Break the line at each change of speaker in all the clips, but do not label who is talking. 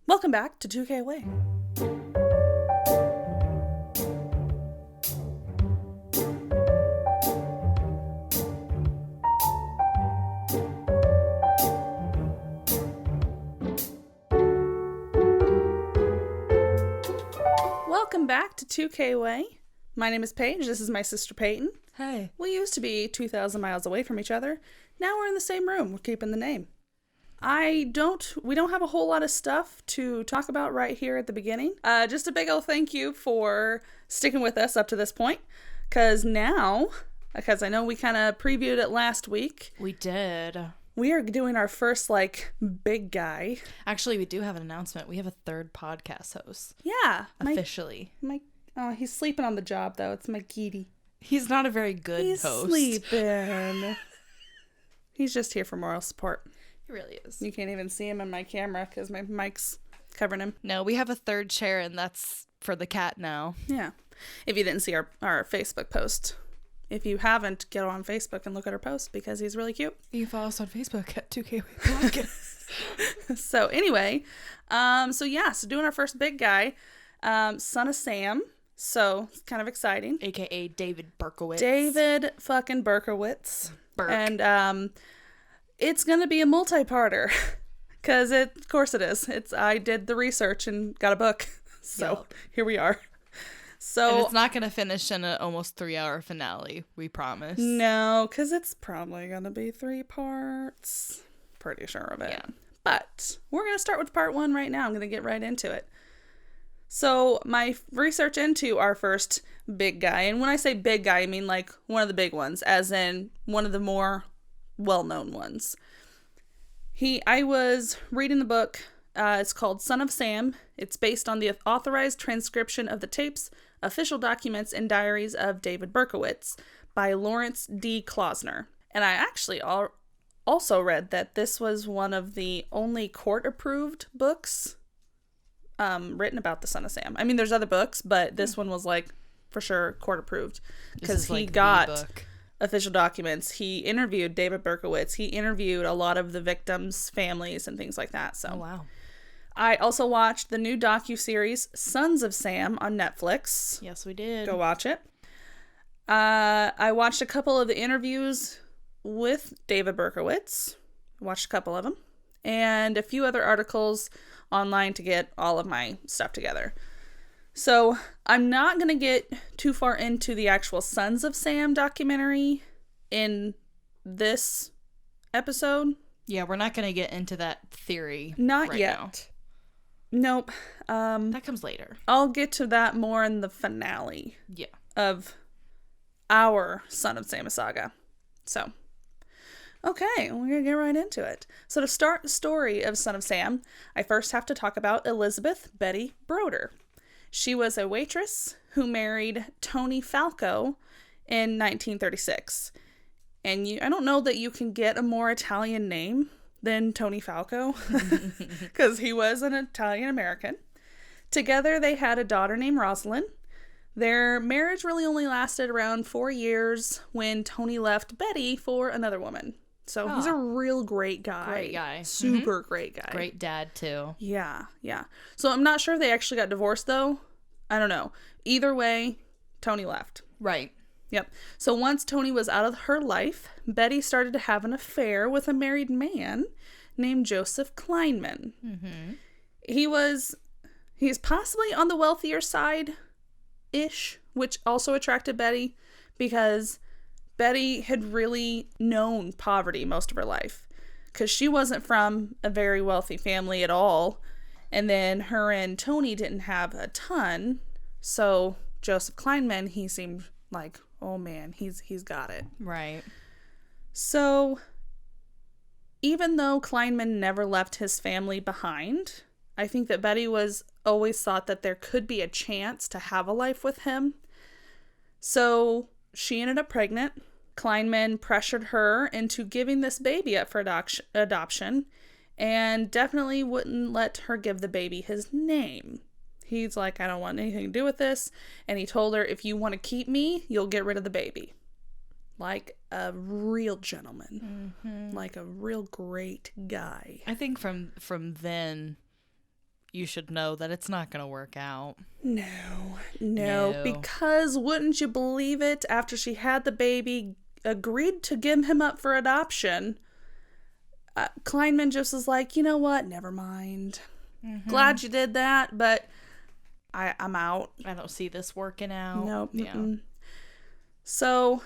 Welcome back to 2K Away. Welcome back to 2K Away. My name is Paige. This is my sister Peyton.
Hey.
We used to be 2,000 miles away from each other. Now we're in the same room. We're keeping the name. We don't have a whole lot of stuff to talk about right here at the beginning. Just a big old thank you for sticking with us up to this point. Because I know we kind of previewed it last week.
We did.
We are doing our first, big guy.
Actually, we do have an announcement. We have a third podcast host.
Yeah.
Officially.
He's sleeping on the job, though. It's my kitty.
He's not a very good host.
He's sleeping. He's just here for moral support.
He really is.
You can't even see him in my camera because my mic's covering him.
No, we have a third chair, and that's for the cat now.
Yeah. If you didn't see our Facebook post. If you haven't, get on Facebook and look at our post because he's really cute.
You can follow us on Facebook at 2K Podcast.
So anyway, so doing our first big guy, son of Sam. So it's kind of exciting.
AKA David Berkowitz.
David fucking Berkowitz.
Berk.
And it's going to be a multi-parter because of course it is. I did the research and got a book. So Here we are. So
and it's not going to finish in an almost 3-hour finale, we promise.
No, because it's probably going to be 3 parts. Pretty sure of it. Yeah. But we're going to start with part 1 right now. I'm going to get right into it. So my research into our first big guy, and when I say big guy, I mean like one of the big ones, as in one of the more well-known ones. I was reading the book. It's called Son of Sam. It's based on the authorized transcription of the tapes, official documents, and diaries of David Berkowitz by Lawrence D. Klausner. And I actually also read that this was one of the only court-approved books written about the Son of Sam. I mean, there's other books, but this one was for sure court-approved because he got official documents. He interviewed David Berkowitz. He interviewed a lot of the victims' families and things like that. So,
oh, wow.
I also watched the new docuseries Sons of Sam on Netflix.
Yes, we did.
Go watch it. I watched a couple of the interviews with David Berkowitz. Watched a couple of them. And a few other articles online to get all of my stuff together. So I'm not going to get too far into the actual Sons of Sam documentary in this episode.
Yeah, we're not going to get into that theory.
Not yet.
Now.
Nope.
That comes later.
I'll get to that more in the finale.
Yeah.
Of our Son of Sam saga. So, okay, we're going to get right into it. So to start the story of Son of Sam, I first have to talk about Elizabeth Betty Broder. She was a waitress who married Tony Falco in 1936. And I don't know that you can get a more Italian name than Tony Falco, because he was an Italian-American. Together, they had a daughter named Rosalind. Their marriage really only lasted around 4 years when Tony left Betty for another woman. So he's a real great guy.
Great guy.
Super great guy.
Great dad, too.
Yeah. So I'm not sure if they actually got divorced, though. I don't know. Either way, Tony left.
Right.
Yep. So once Tony was out of her life, Betty started to have an affair with a married man named Joseph Kleinman. Mm-hmm. He's possibly on the wealthier side-ish, which also attracted Betty because Betty had really known poverty most of her life because she wasn't from a very wealthy family at all. And then her and Tony didn't have a ton. So Joseph Kleinman, he seemed like, oh man, he's got it.
Right.
So even though Kleinman never left his family behind, I think that Betty was always thought that there could be a chance to have a life with him. So she ended up pregnant. Kleinman pressured her into giving this baby up for adoption and definitely wouldn't let her give the baby his name. He's like, I don't want anything to do with this. And he told her, if you want to keep me, you'll get rid of the baby. Like a real gentleman. Mm-hmm. Like a real great guy.
I think from then, you should know that it's not going to work out.
No. Because wouldn't you believe it? After she had the baby, agreed to give him up for adoption, Kleinman just was like, you know what? Never mind. Mm-hmm. Glad you did that, but I'm out.
I don't see this working out.
Nope. Yeah. So,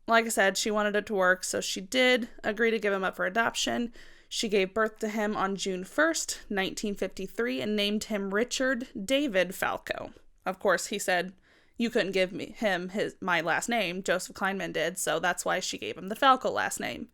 like I said, she wanted it to work, so she did agree to give him up for adoption. She gave birth to him on June 1st, 1953, and named him Richard David Falco. Of course, he said, you couldn't give my last name. Joseph Kleinman did, so that's why she gave him the Falco last name.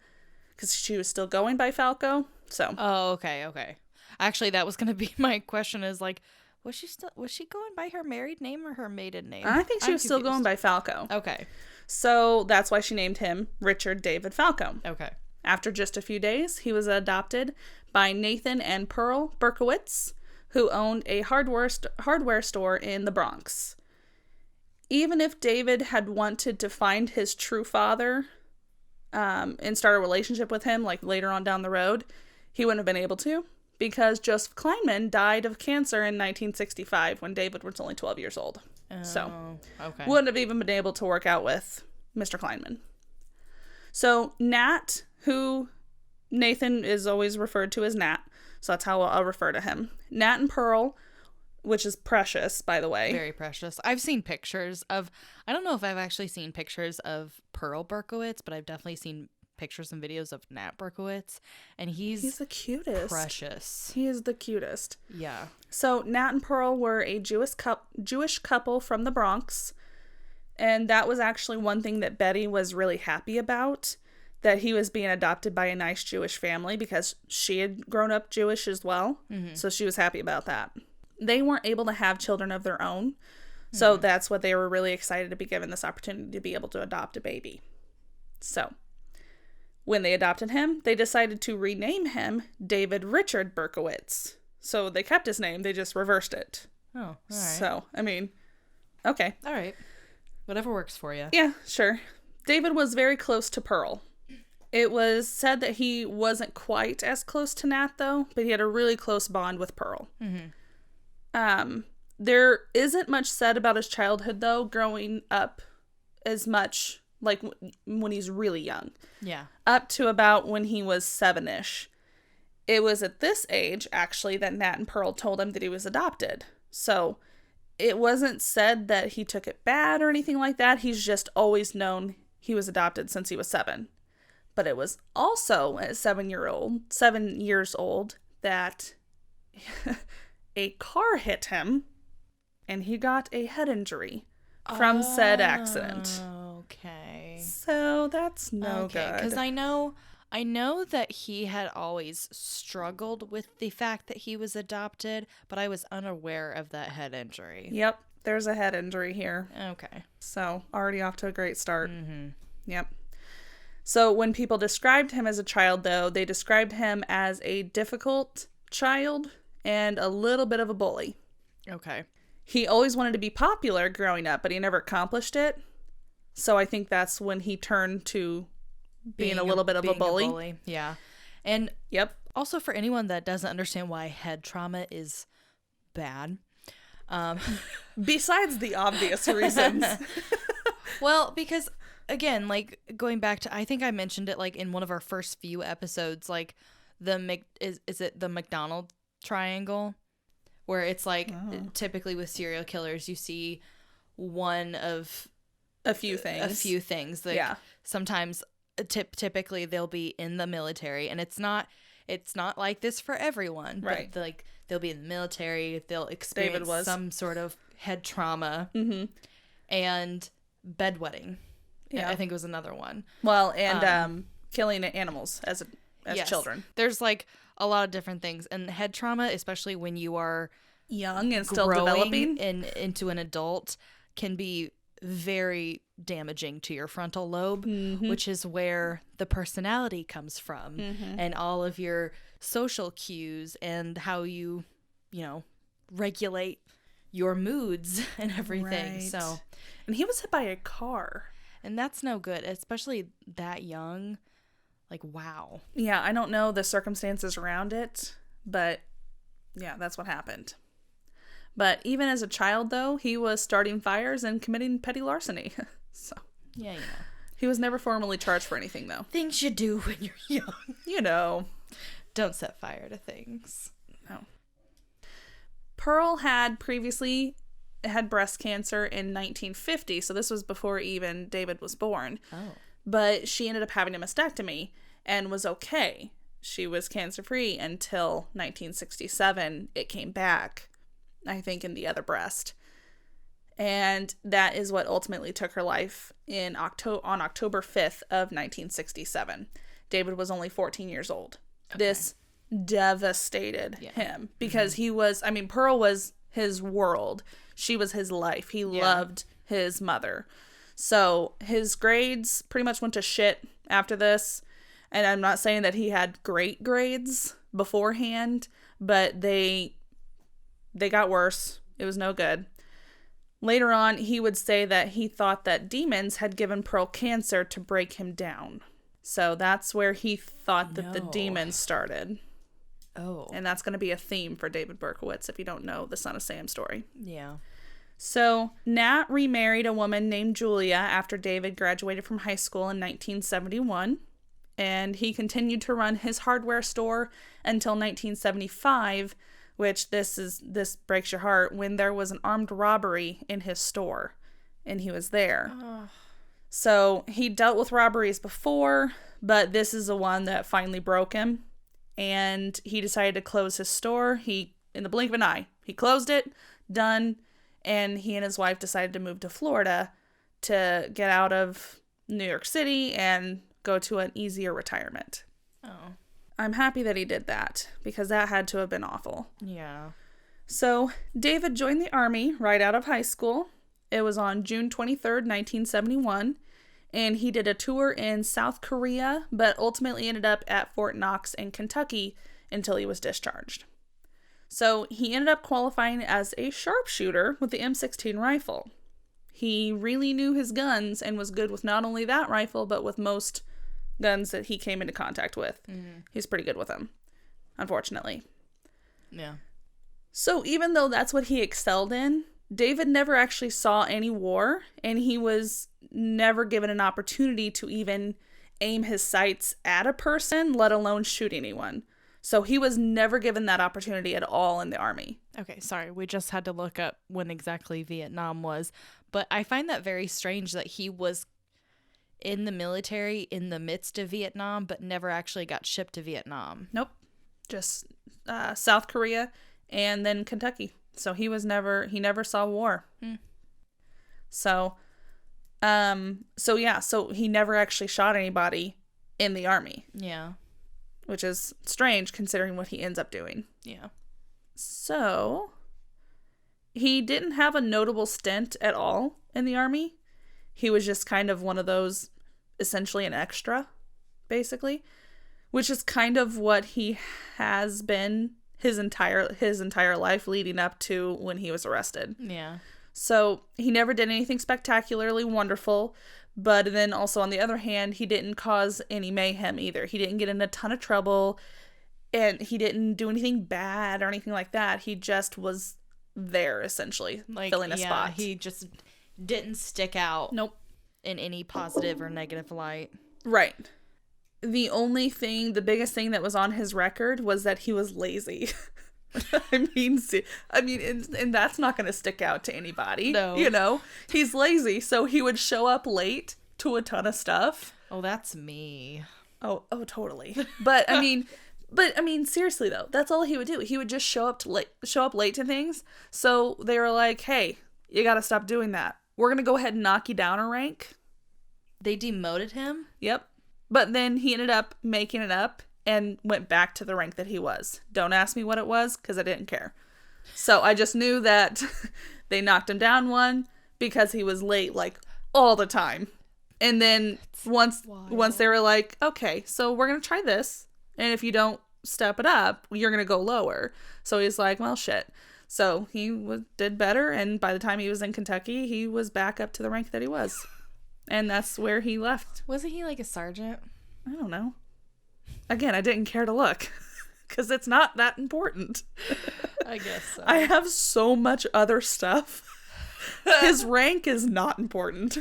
Because she was still going by Falco, so.
Oh, okay. Actually, that was going to be my question is, like, was she going by her married name or her maiden name?
I think she was still going by Falco.
Okay.
So that's why she named him Richard David Falco.
Okay.
After just a few days, he was adopted by Nathan and Pearl Berkowitz, who owned a hardware store in the Bronx. Even if David had wanted to find his true father and start a relationship with him, like later on down the road, he wouldn't have been able to, because Joseph Kleinman died of cancer in 1965 when David was only 12 years old. So, wouldn't have even been able to work out with Mr. Kleinman. So, Nat, who Nathan is always referred to as Nat, so that's how I'll refer to him. Nat and Pearl, which is precious, by the way.
Very precious. I've seen pictures of, I don't know if I've actually seen pictures of Pearl Berkowitz, but I've definitely seen pictures and videos of Nat Berkowitz, and he's
the cutest.
Precious.
He is the cutest.
Yeah.
So Nat and Pearl were a Jewish couple from the Bronx, and that was actually one thing that Betty was really happy about, that he was being adopted by a nice Jewish family, because she had grown up Jewish as well, so she was happy about that. They weren't able to have children of their own, so that's what they were really excited to be given this opportunity to be able to adopt a baby. So, when they adopted him, they decided to rename him David Richard Berkowitz. So they kept his name, they just reversed it.
Oh, all right.
So, I mean, okay.
All right. Whatever works for you.
Yeah, sure. David was very close to Pearl. It was said that he wasn't quite as close to Nat, though, but he had a really close bond with Pearl. There isn't much said about his childhood, though, growing up as much, like, when he's really young.
Yeah.
Up to about when he was 7-ish. It was at this age, actually, that Nat and Pearl told him that he was adopted. So, it wasn't said that he took it bad or anything like that. He's just always known he was adopted since he was 7. But it was also at 7 years old, that a car hit him, and he got a head injury from said accident.
Okay.
So that's no good.
Because I know that he had always struggled with the fact that he was adopted, but I was unaware of that head injury.
Yep, there's a head injury here.
Okay.
So already off to a great start. Yep. So when people described him as a child, though, they described him as a difficult child and a little bit of a bully.
Okay.
He always wanted to be popular growing up, but he never accomplished it. So I think that's when he turned to being a little bit of a bully.
Yeah. And
yep.
Also, for anyone that doesn't understand why head trauma is bad.
Besides the obvious reasons.
Well, because, again, like, going back to, I think I mentioned it, like, in one of our first few episodes, like, is it the McDonald triangle? Where it's like, typically with serial killers, you see one of
a few things.
Like, sometimes, typically, they'll be in the military, and it's not like this for everyone.
Right.
But, like, they'll be in the military, they'll experience some sort of head trauma, and bedwetting. Yeah. I think it was another one.
Well, and killing animals as children.
There's, like, a lot of different things, and head trauma, especially when you are
young and still developing
into an adult, can be very damaging to your frontal lobe, which is where the personality comes from, and all of your social cues and how you regulate your moods and everything.
Right.
So,
and he was hit by a car,
and that's no good, especially that young. Like, wow.
Yeah, I don't know the circumstances around it, but Yeah, that's what happened. But even as a child, though, he was starting fires and committing petty larceny. So,
yeah, you know.
He was never formally charged for anything, though.
Things you do when you're young.
You know.
Don't set fire to things.
No. Pearl had previously had breast cancer in 1950, so this was before even David was born.
Oh.
But she ended up having a mastectomy and was okay. She was cancer-free until 1967. It came back, I think, in the other breast. And that is what ultimately took her life on October 5th of 1967. David was only 14 years old. Okay. This devastated him because he was, Pearl was his world. She was his life. He loved his mother. So his grades pretty much went to shit after this. And I'm not saying that he had great grades beforehand, but they got worse. It was no good. Later on, he would say that he thought that demons had given Pearl cancer to break him down. So that's where he thought that the demons started.
Oh.
And that's going to be a theme for David Berkowitz if you don't know the Son of Sam story.
Yeah.
So Nat remarried a woman named Julia after David graduated from high school in 1971. And he continued to run his hardware store until 1975, which this breaks your heart, when there was an armed robbery in his store and he was there. So he dealt with robberies before, but this is the one that finally broke him. And he decided to close his store. In the blink of an eye, he closed it, done. And he and his wife decided to move to Florida to get out of New York City and go to an easier retirement.
Oh.
I'm happy that he did that because that had to have been awful.
Yeah.
So David joined the Army right out of high school. It was on June 23rd, 1971. And he did a tour in South Korea, but ultimately ended up at Fort Knox in Kentucky until he was discharged. So he ended up qualifying as a sharpshooter with the M16 rifle. He really knew his guns and was good with not only that rifle, but with most guns that he came into contact with. Mm-hmm. He's pretty good with them, unfortunately.
Yeah.
So even though that's what he excelled in, David never actually saw any war, and he was never given an opportunity to even aim his sights at a person, let alone shoot anyone. So he was never given that opportunity at all in the Army.
Okay, sorry. We just had to look up when exactly Vietnam was. But I find that very strange that he was in the military in the midst of Vietnam, but never actually got shipped to Vietnam.
Nope. Just South Korea and then Kentucky. So he never saw war. So he never actually shot anybody in the Army.
Yeah.
Which is strange considering what he ends up doing.
Yeah.
So he didn't have a notable stint at all in the Army. He was just kind of one of those, essentially an extra, basically, which is kind of what he has been his entire life leading up to when he was arrested.
Yeah.
So he never did anything spectacularly wonderful, but then also on the other hand, he didn't cause any mayhem either. He didn't get in a ton of trouble, and he didn't do anything bad or anything like that. He just was there, essentially, filling a spot.
He just didn't stick out.
Nope.
In any positive or negative light.
Right. The biggest thing that was on his record was that he was lazy. And that's not going to stick out to anybody.
No.
You know, he's lazy, so he would show up late to a ton of stuff.
Oh, that's me.
Oh, totally. But seriously though, that's all he would do. He would just show up late to things. So they were like, "Hey, you got to stop doing that. We're going to go ahead and knock you down a rank."
They demoted him?
Yep. But then he ended up making it up and went back to the rank that he was. Don't ask me what it was, because I didn't care. So I just knew that they knocked him down one because he was late, like, all the time. And then once they were like, "Okay, so we're going to try this. And if you don't step it up, you're going to go lower." So he's like, "Well, shit." So he did better. And by the time he was in Kentucky, he was back up to the rank that he was. And that's where he left.
Wasn't he like a sergeant?
I don't know. Again, I didn't care to look. because it's not that important.
I guess so.
I have so much other stuff. His rank is not important.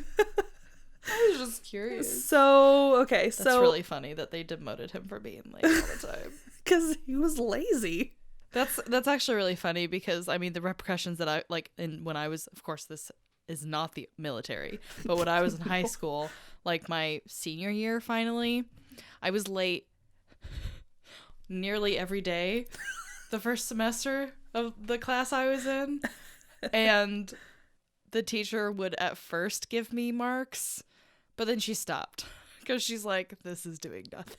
I was just curious.
So, okay,
That's really funny that they demoted him for being late all the time.
Because he was lazy.
That's actually really funny because, I mean, the repercussions that I, like, when I was, of course, this is not the military, but when I was in high school, like, my senior year, finally, I was late nearly every day the first semester of the class I was in, and the teacher would at first give me marks, but then she stopped because she's like, this is doing nothing.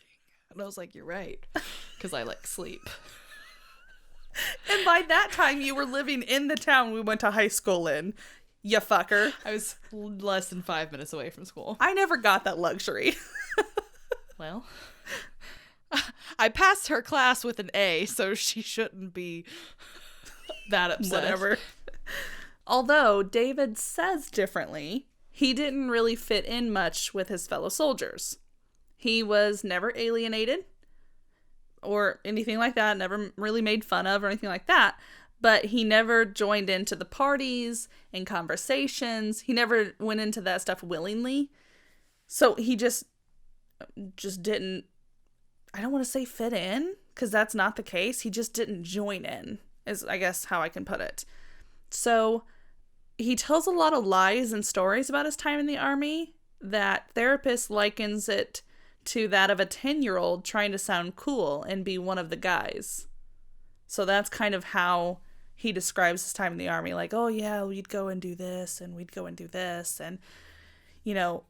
And I was like, you're right, because I like sleep.
And by that time, you were living in the town we went to high school in, you fucker.
I was less than 5 minutes away from school.
I never got that luxury.
Well, I passed her class with an A, so she shouldn't be that upset.
Whatever. Although David says differently, he didn't really fit in much with his fellow soldiers. He was never alienated or anything like that, never really made fun of or anything like that, but he never joined into the parties and conversations. He never went into that stuff willingly. So he just didn't, I don't want to say fit in, because that's not the case. He just didn't join in, is I guess how I can put it. So he tells a lot of lies and stories about his time in the Army that therapist likens it to that of a 10-year-old trying to sound cool and be one of the guys. So that's kind of how he describes his time in the Army. Like, oh yeah, we'd go and do this and we'd go and do this. And, you know,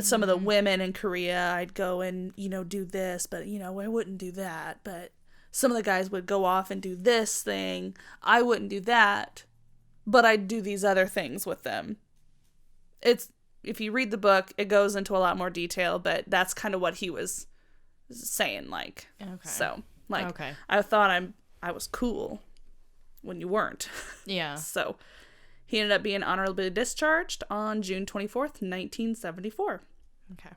some of the women in Korea, I'd go and, you know, do this, but, you know, I wouldn't do that. But some of the guys would go off and do this thing. I wouldn't do that, but I'd do these other things with them. If you read the book, it goes into a lot more detail, but that's kind of what he was saying, like. Okay. So, like, okay. I thought I was cool when you weren't.
Yeah.
So, he ended up being honorably discharged on June 24th, 1974.
Okay.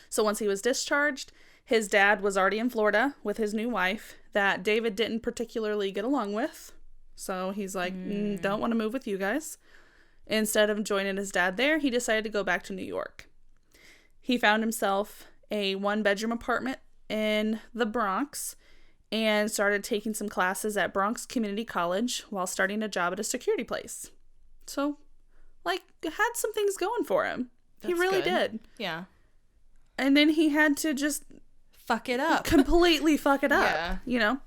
So, once he was discharged, his dad was already in Florida with his new wife that David didn't particularly get along with. So, he's like, don't want to move with you guys. Instead of joining his dad there, he decided to go back to New York. He found himself a 1-bedroom apartment in the Bronx and started taking some classes at Bronx Community College while starting a job at a security place. So, like, had some things going for him. He really did.
Yeah.
And then he had to just
fuck it up.
Completely fuck it up.
Yeah.
You know?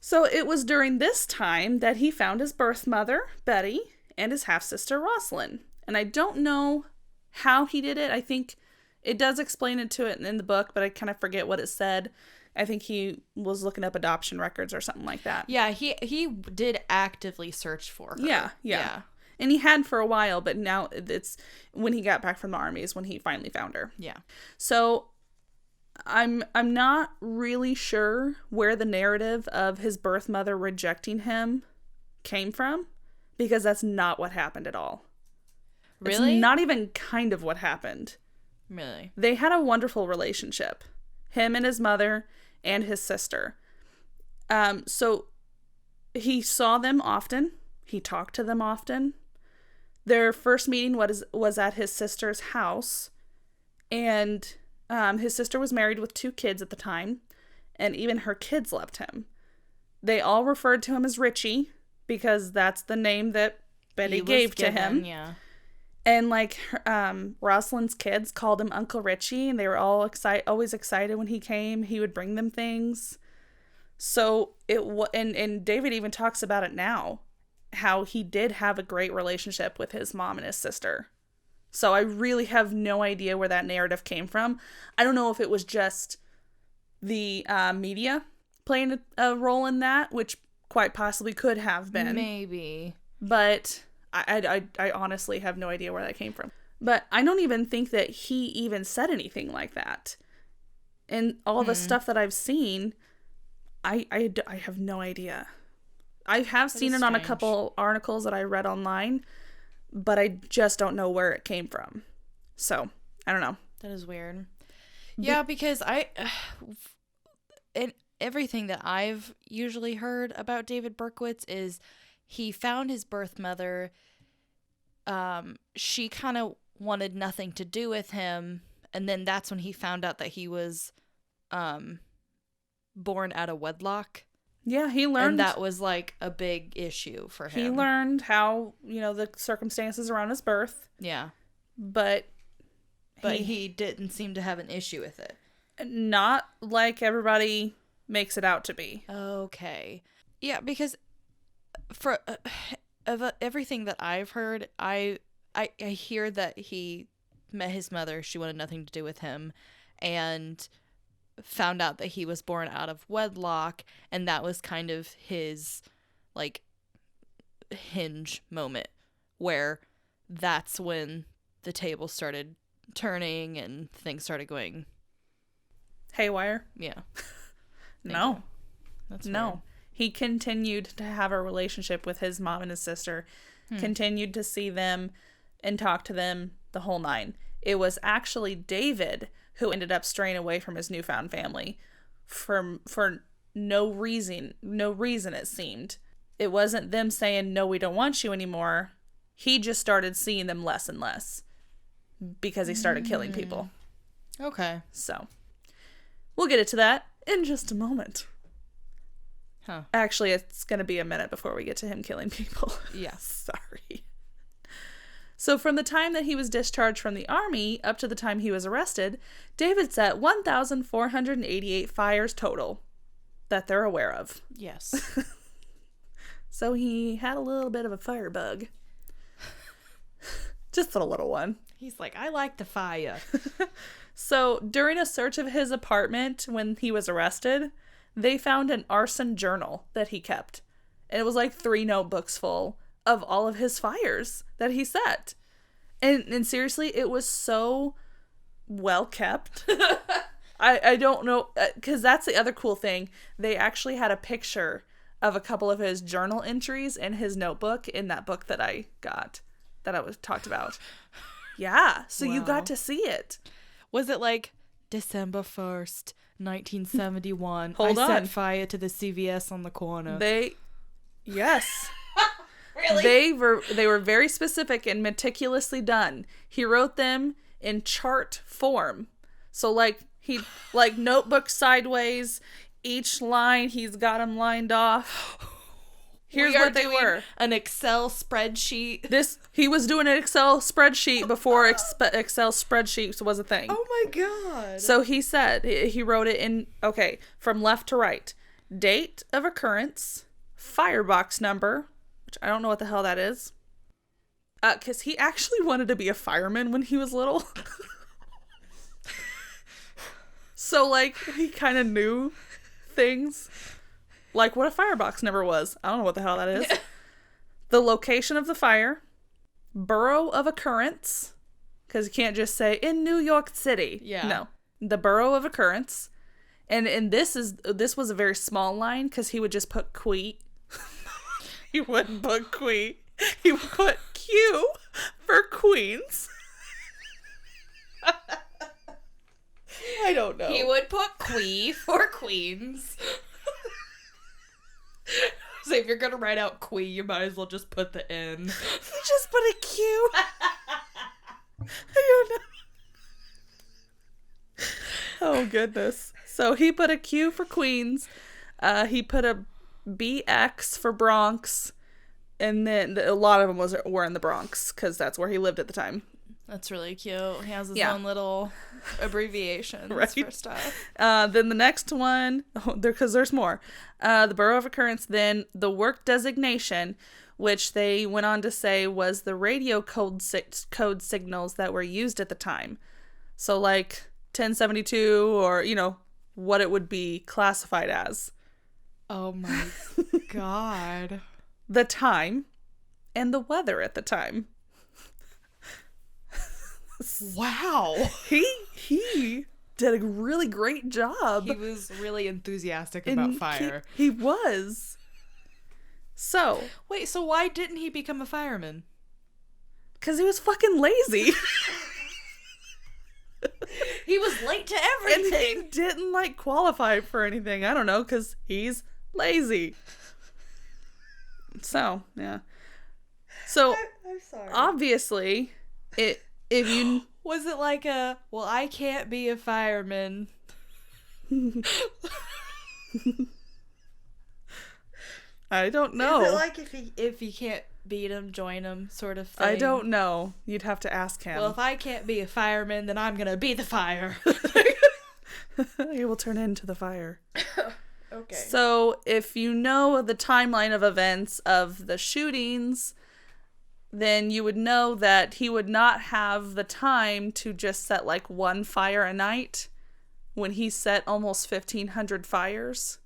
So it was during this time that he found his birth mother, Betty, and his half-sister, Rosalind. And I don't know how he did it. I think it does explain it to it in the book, but I kind of forget what it said. I think he was looking up adoption records or something like that.
Yeah, he did actively search for her.
Yeah. And he had for a while, but now it's when he got back from the Army is when he finally found her.
Yeah.
So I'm not really sure where the narrative of his birth mother rejecting him came from, because that's not what happened at all.
Really?
It's not even kind of what happened.
Really?
They had a wonderful relationship. Him and his mother and his sister. So he saw them often. He talked to them often. Their first meeting was at his sister's house. And his sister was married with 2 kids at the time. And even her kids loved him. They all referred to him as Richie, because that's the name that Betty gave to him.
Yeah.
And like Rosalind's kids called him Uncle Richie, and they were all always excited when he came. He would bring them things. So and David even talks about it now, how he did have a great relationship with his mom and his sister. So I really have no idea where that narrative came from. I don't know if it was just the media playing a role in that, which quite possibly could have been.
Maybe.
But I honestly have no idea where that came from. But I don't even think that he even said anything like that. And all the stuff that I've seen, I have no idea. I have seen it on a couple articles that I read online, but I just don't know where it came from. So, I don't know.
That is weird. Yeah, because everything that I've usually heard about David Berkowitz is he found his birth mother. She kind of wanted nothing to do with him. And then that's when he found out that he was born out of wedlock.
Yeah, he learned.
And that was like a big issue for him.
He learned how, the circumstances around his birth.
Yeah.
But
he didn't seem to have an issue with it.
Not like everybody makes it out to be.
Okay. Yeah, because for of everything that I've heard, I hear that he met his mother. She wanted nothing to do with him, and found out that he was born out of wedlock, and that was kind of his like hinge moment, where that's when the table started turning and things started going
haywire.
Yeah.
No.
That's
no.
weird.
He continued to have a relationship with his mom and his sister, continued to see them and talk to them, the whole nine. It was actually David who ended up straying away from his newfound family for no reason it seemed. It wasn't them saying, no, we don't want you anymore. He just started seeing them less and less because he started killing people.
Okay.
So, we'll get into that in just a moment.
Huh.
Actually, it's going to be a minute before we get to him killing people.
Yeah.
Sorry. So from the time that he was discharged from the army up to the time he was arrested, David set 1,488 fires total that they're aware of.
Yes.
So he had a little bit of a fire bug. Just a little one.
He's like, I like the fire.
So during a search of his apartment when he was arrested, they found an arson journal that he kept. And it was like 3 notebooks full of all of his fires that he set. And seriously, it was so well kept. I don't know, because that's the other cool thing. They actually had a picture of a couple of his journal entries in his notebook in that book that I got, that I was talked about. Yeah, so
Wow.
You got to see it.
Was it like December 1st, 1971?
Hold
I
on.
set fire to the CVS on the corner.
Yes.
Really?
They were very specific and meticulously done. He wrote them in chart form. So like notebook sideways, each line he's got them lined off. Here's what they were.
An Excel spreadsheet.
He was doing an Excel spreadsheet before Excel spreadsheets was a thing.
Oh my god.
So he said, he wrote it in, from left to right. Date of occurrence, firebox number, which I don't know what the hell that is. Because he actually wanted to be a fireman when he was little. So, he kind of knew things. Like what a firebox number was. I don't know what the hell that is. The location of the fire. Borough of occurrence. Because you can't just say, in New York City.
Yeah.
No. The borough of occurrence. And this was a very small line because he would just put Qui. He wouldn't put Qui. He would put Q for Queens. I don't know.
He would put Qui for Queens. So if you're gonna write out Qui, you might as well just put the N.
He just put a Q. I don't know. Oh, goodness. So he put a Q for Queens. He put a BX for Bronx. And then a lot of them were in the Bronx because that's where he lived at the time.
That's really cute. He has his own little abbreviations for stuff.
Then the next one, because there's more. The borough of occurrence, then the work designation, which they went on to say was the radio code signals that were used at the time. So like 1072 or, what it would be classified as.
Oh my god.
The time and the weather at the time.
Wow.
He did a really great job.
He was really enthusiastic about fire.
He was. So.
Wait, so why didn't he become a fireman?
Because he was fucking lazy.
He was late to
And
everything.
he didn't, like, qualify for anything. I don't know, because he's lazy. So, yeah. So,
I'm sorry.
obviously, if you...
Was it like well, I can't be a fireman.
I don't know.
Is it like if you can't beat him, join him sort of thing?
I don't know. You'd have to ask him.
Well, if I can't be a fireman, then I'm going to be the fire.
You will turn into the fire.
Okay.
So, if you know the timeline of events of the shootings, then you would know that he would not have the time to just set like one fire a night when he set almost 1,500 fires.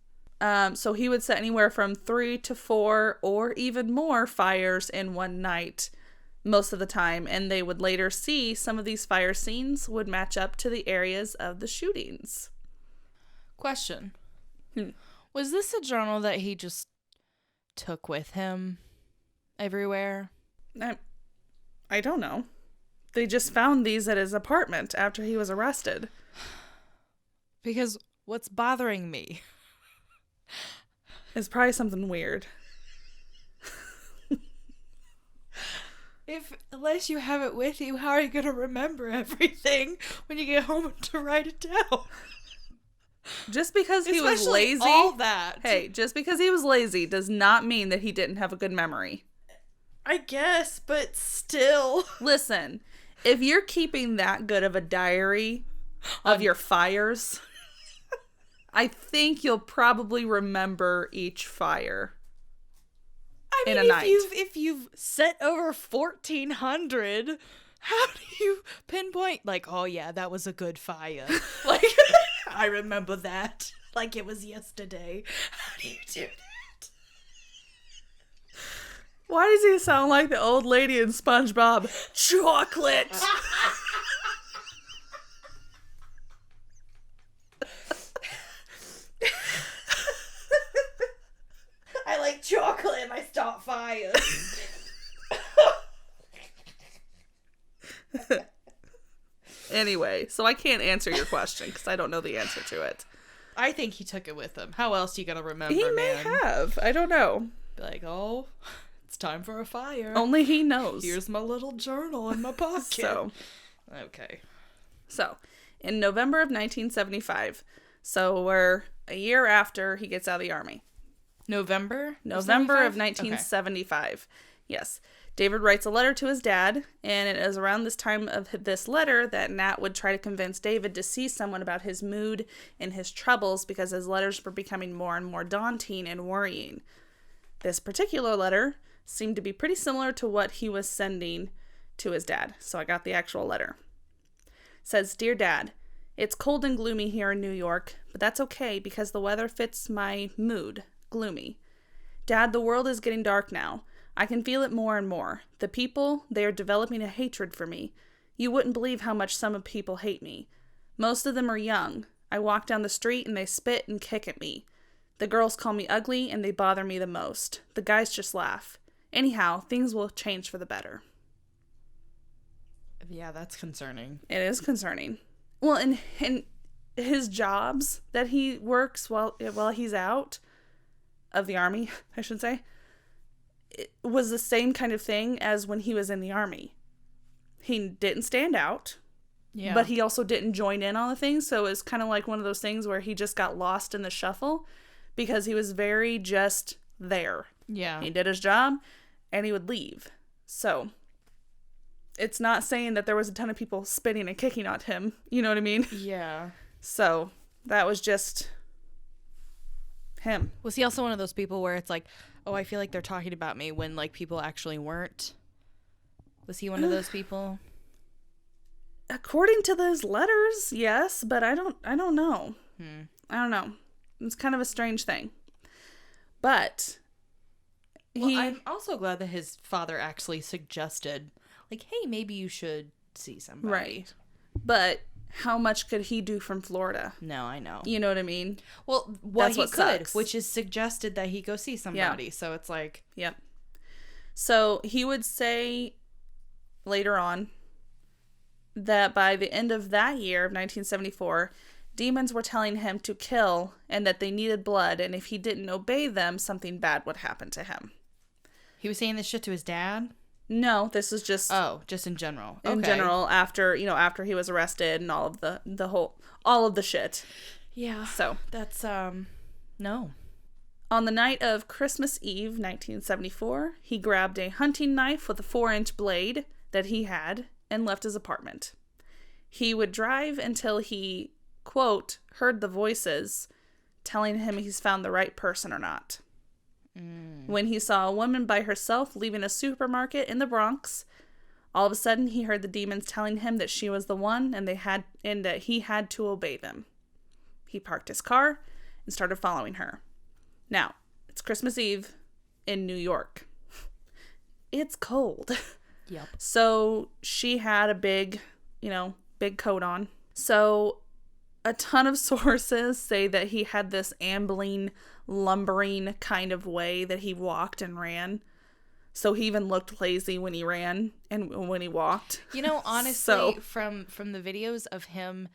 So he would set anywhere from 3 to 4 or even more fires in one night most of the time. And they would later see some of these fire scenes would match up to the areas of the shootings.
Question. Was this a journal that he just took with him everywhere?
I don't know. They just found these at his apartment after he was arrested.
Because what's bothering me
It's probably something weird.
Unless you have it with you, how are you going to remember everything when you get home to write it down?
Just because he was
Especially
lazy.
all that.
Hey, just because he was lazy does not mean that he didn't have a good memory.
I guess, but still.
Listen, if you're keeping that good of a diary of your fires, I think you'll probably remember each fire.
I mean,
in a night.
If you've set over 1,400, how do you pinpoint, like, oh yeah, that was a good fire? Like, I remember that. Like it was yesterday. How do you do that?
Why does he sound like the old lady in SpongeBob? Chocolate!
I like chocolate and I start fires.
Anyway, so I can't answer your question because I don't know the answer to it.
I think he took it with him. How else you gonna remember,
He may have. I don't know.
Be like, oh, it's time for a fire.
Only he knows.
Here's my little journal in my pocket.
So,
okay.
So, in November of 1975, so we're a year after he gets out of the army.
November
Of 1975. Okay. Yes. David writes a letter to his dad, and it is around this time of this letter that Nat would try to convince David to see someone about his mood and his troubles because his letters were becoming more and more daunting and worrying. This particular letter seemed to be pretty similar to what he was sending to his dad, so I got the actual letter. It says, "Dear Dad, it's cold and gloomy here in New York, but that's okay because the weather fits my mood, gloomy. Dad, the world is getting dark now. I can feel it more and more. The people, they are developing a hatred for me. You wouldn't believe how much some people hate me. Most of them are young. I walk down the street and they spit and kick at me. The girls call me ugly and they bother me the most. The guys just laugh. Anyhow, things will change for the better."
Yeah, that's concerning.
It is concerning. Well, and his jobs that he works while he's out of the army, I should say, it was the same kind of thing as when he was in the army. He didn't stand out, but he also didn't join in on the things, so it's kind of like one of those things where he just got lost in the shuffle because he was very just there.
Yeah.
He did his job, and he would leave. So, it's not saying that there was a ton of people spitting and kicking at him, you know what I mean?
Yeah.
So, that was just him.
Was he also one of those people where it's like, oh, I feel like they're talking about me when like people actually weren't? Was he one of those people?
According to those letters, yes, but I don't know. I don't know. It's kind of a strange thing. But
I'm also glad that his father actually suggested, like, hey, maybe you should see somebody.
Right. But how much could he do from Florida?
No, I know.
You know what I mean?
Well,
That's
he
what
could,
sucks.
which is suggested that he go see somebody. Yeah. So it's like...
Yep. So he would say later on, that by the end of that year of 1974, demons were telling him to kill and that they needed blood, and if he didn't obey them, something bad would happen to him.
He was saying this shit to his dad?
No, this is just...
Oh, just in general.
In general, after he was arrested and all of the shit.
Yeah.
So.
That's, no.
On the night of Christmas Eve, 1974, he grabbed a hunting knife with a 4-inch blade that he had and left his apartment. He would drive until he, quote, heard the voices telling him he's found the right person or not. When he saw a woman by herself leaving a supermarket in the Bronx, all of a sudden he heard the demons telling him that she was the one and that he had to obey them. He parked his car and started following her. Now, it's Christmas Eve in New York. It's cold.
Yep.
So she had a big coat on. So a ton of sources say that he had this ambling, lumbering kind of way that he walked and ran. So he even looked lazy when he ran and when he walked.
Honestly, from the videos of him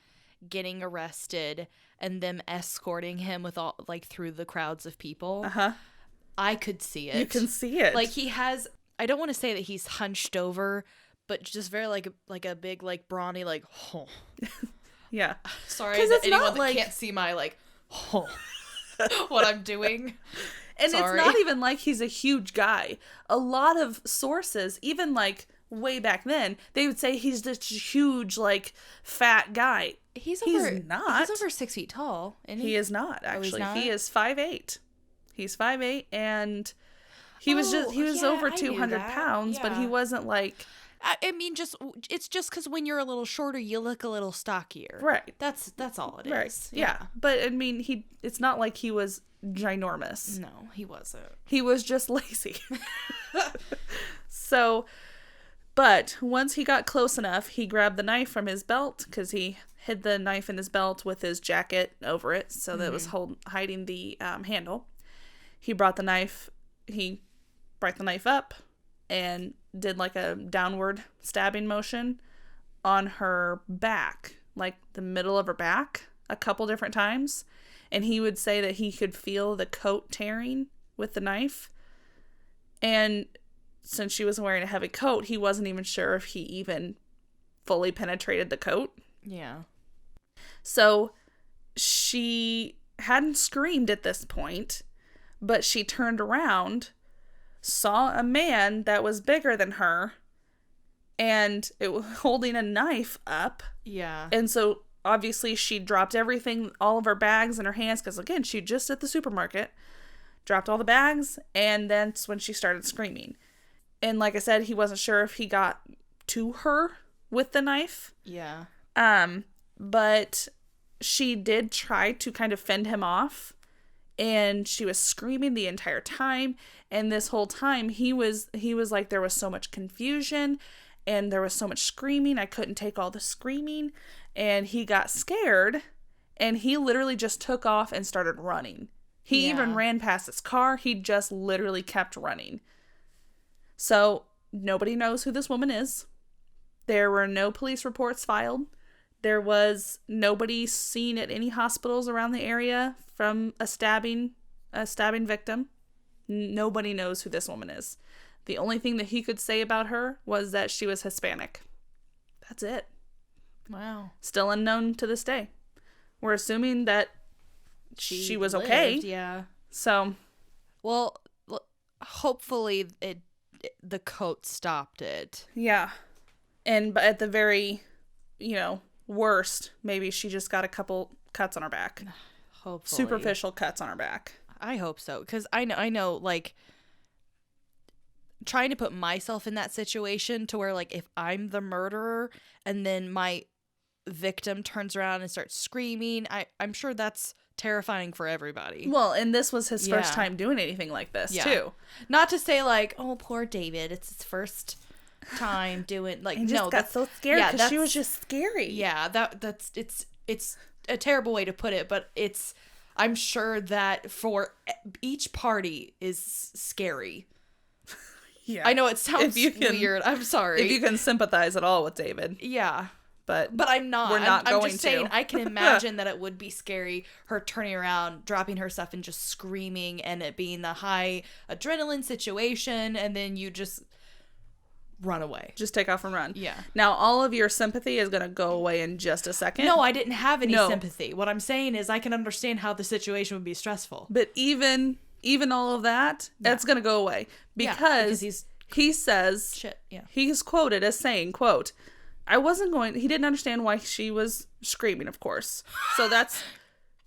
getting arrested and them escorting him with all through the crowds of people, I could see it.
You can see it.
He has. I don't want to say that he's hunched over, but just very like a big brawny oh.
Yeah.
Sorry that anyone that can't see my what I'm doing.
And
Sorry.
It's not even like he's a huge guy. A lot of sources, even way back then, they would say he's this huge fat guy.
He's
not.
He's over 6 feet tall, isn't he?
He is not, actually.
He's not?
He is 5'8". He's 5'8", and he was over 200 pounds, but he wasn't
I mean, it's just because when you're a little shorter, you look a little stockier.
Right.
That's all it is.
Right. Yeah. But I mean, it's not like he was ginormous.
No, he wasn't.
He was just lazy. So, but once he got close enough, he grabbed the knife from his belt because he hid the knife in his belt with his jacket over it, so that it was hiding the handle. He brought the knife up and did a downward stabbing motion on her back, the middle of her back, a couple different times. And he would say that he could feel the coat tearing with the knife. And since she was wearing a heavy coat, he wasn't even sure if he even fully penetrated the coat.
Yeah.
So she hadn't screamed at this point, but she turned around, saw a man that was bigger than her, and it was holding a knife up.
Yeah.
And so obviously she dropped everything, all of her bags in her hands, because again, she just at the supermarket, dropped all the bags, and that's when she started screaming. And like I said, he wasn't sure if he got to her with the knife.
Yeah.
But she did try to kind of fend him off, and she was screaming the entire time. And this whole time he was like, there was so much confusion and there was so much screaming. I couldn't take all the screaming, and he got scared, and he literally just took off and started running. He even ran past his car. He just literally kept running. So nobody knows who this woman is. There were no police reports filed. There was nobody seen at any hospitals around the area from a stabbing victim. Nobody knows who this woman is. The only thing that he could say about her was that she was Hispanic. That's it.
Wow.
Still unknown to this day. We're assuming that she was
lived,
okay.
Yeah.
So.
Well, hopefully the coat stopped it.
Yeah. But at the very, worst, maybe she just got a couple cuts on her back.
Hopefully.
Superficial cuts on her back.
I hope so, because I know, trying to put myself in that situation to where, if I'm the murderer and then my victim turns around and starts screaming, I'm sure that's terrifying for everybody.
Well, and this was his first time doing anything like this, too.
Not to say, oh, poor David, it's his first time doing,
he just got so scared because she was just scary.
Yeah, it's a terrible way to put it, but I'm sure that for each party is scary. Yeah. I know it sounds weird. I'm sorry.
If you can sympathize at all with David.
Yeah.
but
I'm not.
We're not
I'm
going
just
to.
saying, I can imagine that it would be scary, her turning around, dropping her stuff, and just screaming, and it being the high adrenaline situation, and then you just run away.
Just take off and run.
Yeah.
Now, all of your sympathy is going to go away in just a second.
No, I didn't have any sympathy. What I'm saying is I can understand how the situation would be stressful.
But even all of that, that's going to go away. Because he says, he's quoted as saying, quote, he didn't understand why she was screaming, of course. So that's...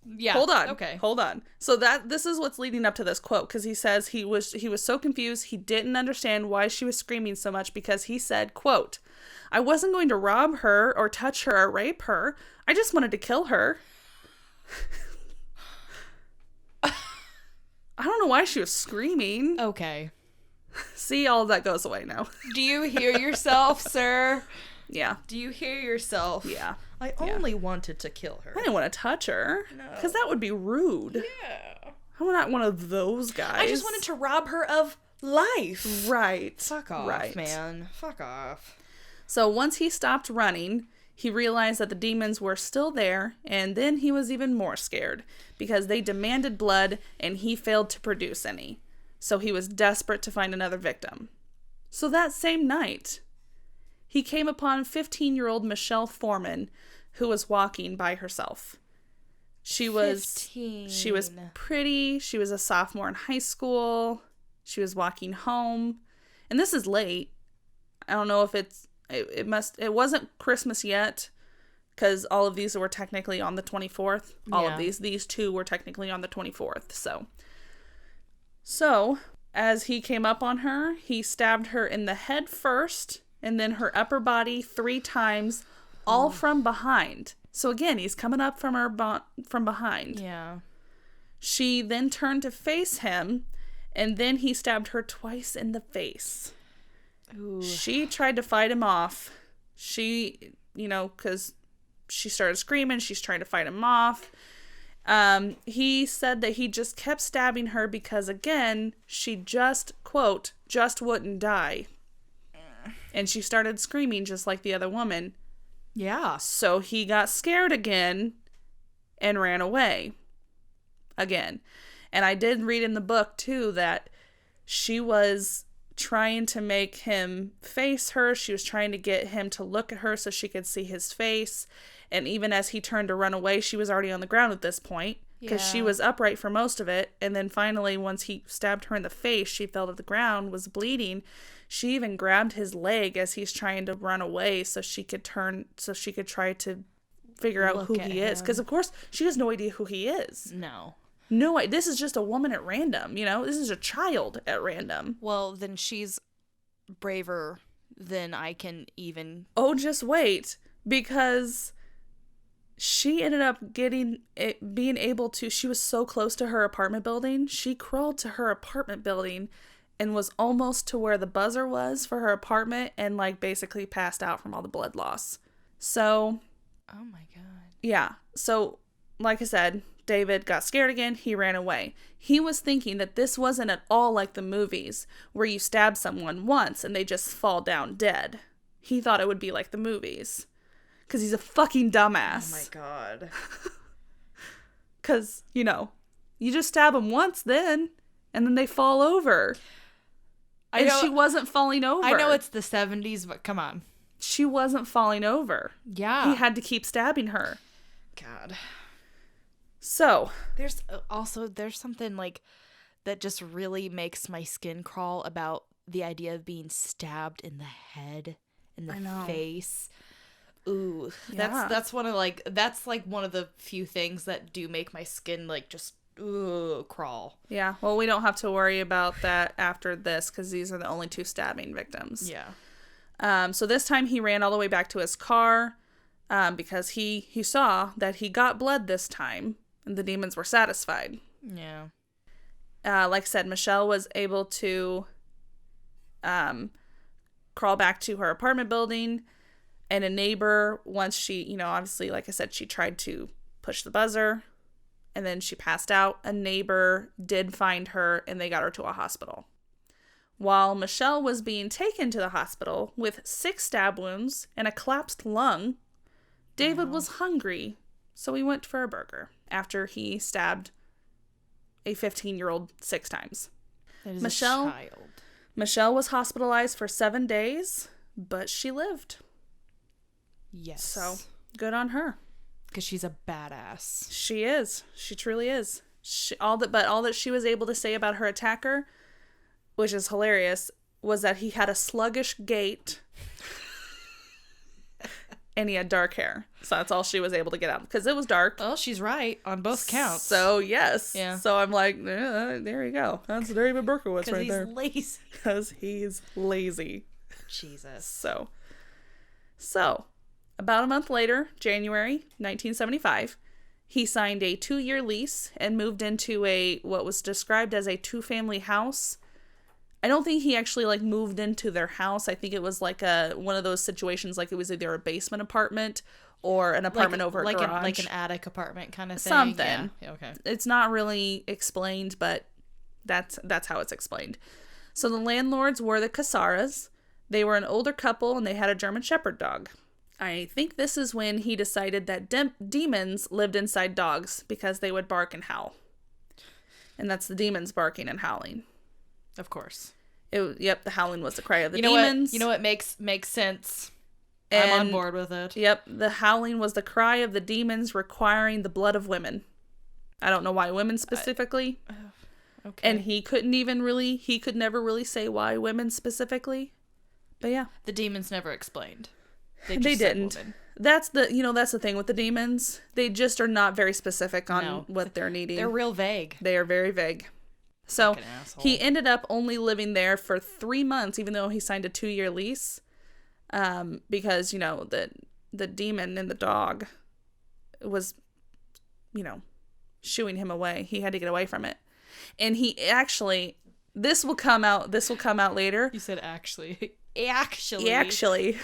Yeah.
Hold on.
Okay.
Hold on. So this is what's leading up to this quote, because he says he was so confused he didn't understand why she was screaming so much, because he said, quote, I wasn't going to rob her or touch her or rape her. I just wanted to kill her. I don't know why she was screaming.
Okay.
See, all of that goes away now.
Do you hear yourself, sir?
Yeah.
Do you hear yourself?
Yeah.
I only wanted to kill her.
I didn't want to touch her. No. Because that would be rude.
Yeah.
I'm not one of those guys.
I just wanted to rob her of life.
Right.
Fuck off, man. Fuck off.
So once he stopped running, he realized that the demons were still there, and then he was even more scared because they demanded blood and he failed to produce any. So he was desperate to find another victim. So that same night, he came upon 15-year-old Michelle Foreman, who was walking by herself. She was pretty. She was a sophomore in high school. She was walking home. And this is late. I don't know if it wasn't Christmas yet, because all of these were technically on the 24th. All of these two were technically on the 24th. So as he came up on her, he stabbed her in the head first, and then her upper body 3 times, all from behind. So again, he's coming up from her from behind.
Yeah. She
then turned to face him, and then he stabbed her twice in the face. Ooh. She tried to fight him off. Because she started screaming, she's trying to fight him off. He said that he just kept stabbing her because, again, she just, quote, just wouldn't die. And she started screaming just like the other woman.
Yeah.
So he got scared again and ran away. Again. And I did read in the book, too, that she was trying to make him face her. She was trying to get him to look at her so she could see his face. And even as he turned to run away, she was already on the ground at this point. Because she was upright for most of it. And then finally, once he stabbed her in the face, she fell to the ground, was bleeding. She even grabbed his leg as he's trying to run away so she could try to figure out who he is. Because, of course, she has no idea who he is.
No.
No, this is just a woman at random, This is a child at random.
Well, then she's braver than I can even...
Oh, just wait. Because she ended up being able to... She was so close to her apartment building. She crawled to her apartment building and was almost to where the buzzer was for her apartment and, basically passed out from all the blood loss. So...
Oh, my God.
Yeah. So, like I said... David got scared again. He ran away. He was thinking that this wasn't at all like the movies where you stab someone once and they just fall down dead. He thought it would be like the movies. Because he's a fucking dumbass.
Oh my God.
Because, you just stab them once then, and then they fall over. And she wasn't falling over.
I know it's the 70s, but come on.
She wasn't falling over.
Yeah.
He had to keep stabbing her.
God.
So
there's something that just really makes my skin crawl about the idea of being stabbed in the head, in the face. Ooh,
yeah.
that's one of one of the few things that do make my skin just crawl.
Yeah. Well, we don't have to worry about that after this because these are the only 2 stabbing victims.
Yeah.
So this time he ran all the way back to his car because he saw that he got blood this time. And the demons were satisfied.
Yeah.
Like I said, Michelle was able to crawl back to her apartment building. And a neighbor, once she, obviously, like I said, she tried to push the buzzer. And then she passed out. A neighbor did find her, and they got her to a hospital. While Michelle was being taken to the hospital with 6 stab wounds and a collapsed lung, David was hungry, so he went for a burger after he stabbed a 15-year-old 6 times.
That is a child.
Michelle was hospitalized for 7 days, but she lived.
Yes.
So, good on her.
Because she's a badass.
She is. She truly is. All that she was able to say about her attacker, which is hilarious, was that he had a sluggish gait and he had dark hair. So that's all she was able to get out, because it was dark.
Well, she's right on both counts.
So, yes.
Yeah.
So I'm like, there you go. That's David Berkowitz right there.
Because he's lazy.
Because he's lazy.
Jesus.
So, about a month later, January 1975, he signed a 2-year lease and moved into what was described as a 2-family house. I don't think he actually moved into their house. I think it was one of those situations, it was either a basement apartment or an apartment over a garage.
Like an attic apartment kind of thing.
Something.
Yeah, okay.
It's not really explained, but that's how it's explained. So the landlords were the Casaras. They were an older couple and they had a German Shepherd dog. I think this is when he decided that demons lived inside dogs because they would bark and howl. And that's the demons barking and howling.
Of course.
The howling was the cry of the
demons. You know what makes sense? And, I'm on board with it.
Yep, the howling was the cry of the demons requiring the blood of women. I don't know why women specifically.
Okay.
And he could never really say why women specifically. But yeah.
The demons never explained.
They didn't. That's the thing with the demons. They just are not very specific on what they're needing.
They're real vague.
They are very vague. So he ended up only living there for 3 months, even though he signed a 2-year lease. Because, the demon in the dog was, shooing him away. He had to get away from it. And he actually, this will come out later.
You said actually.
Actually.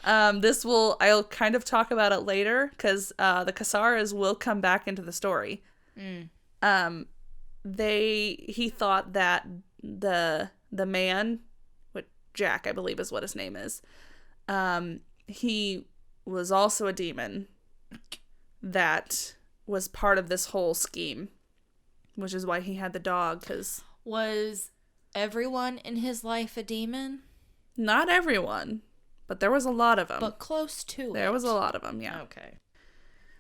I'll kind of talk about it later, because the Casaras will come back into the story. He thought that the man, Jack, I believe is what his name is, he was also a demon that was part of this whole scheme, which is why he had the dog.
Was everyone in his life a demon?
Not everyone, but there was a lot of them.
But close to it.
There was a lot of them, yeah.
Okay.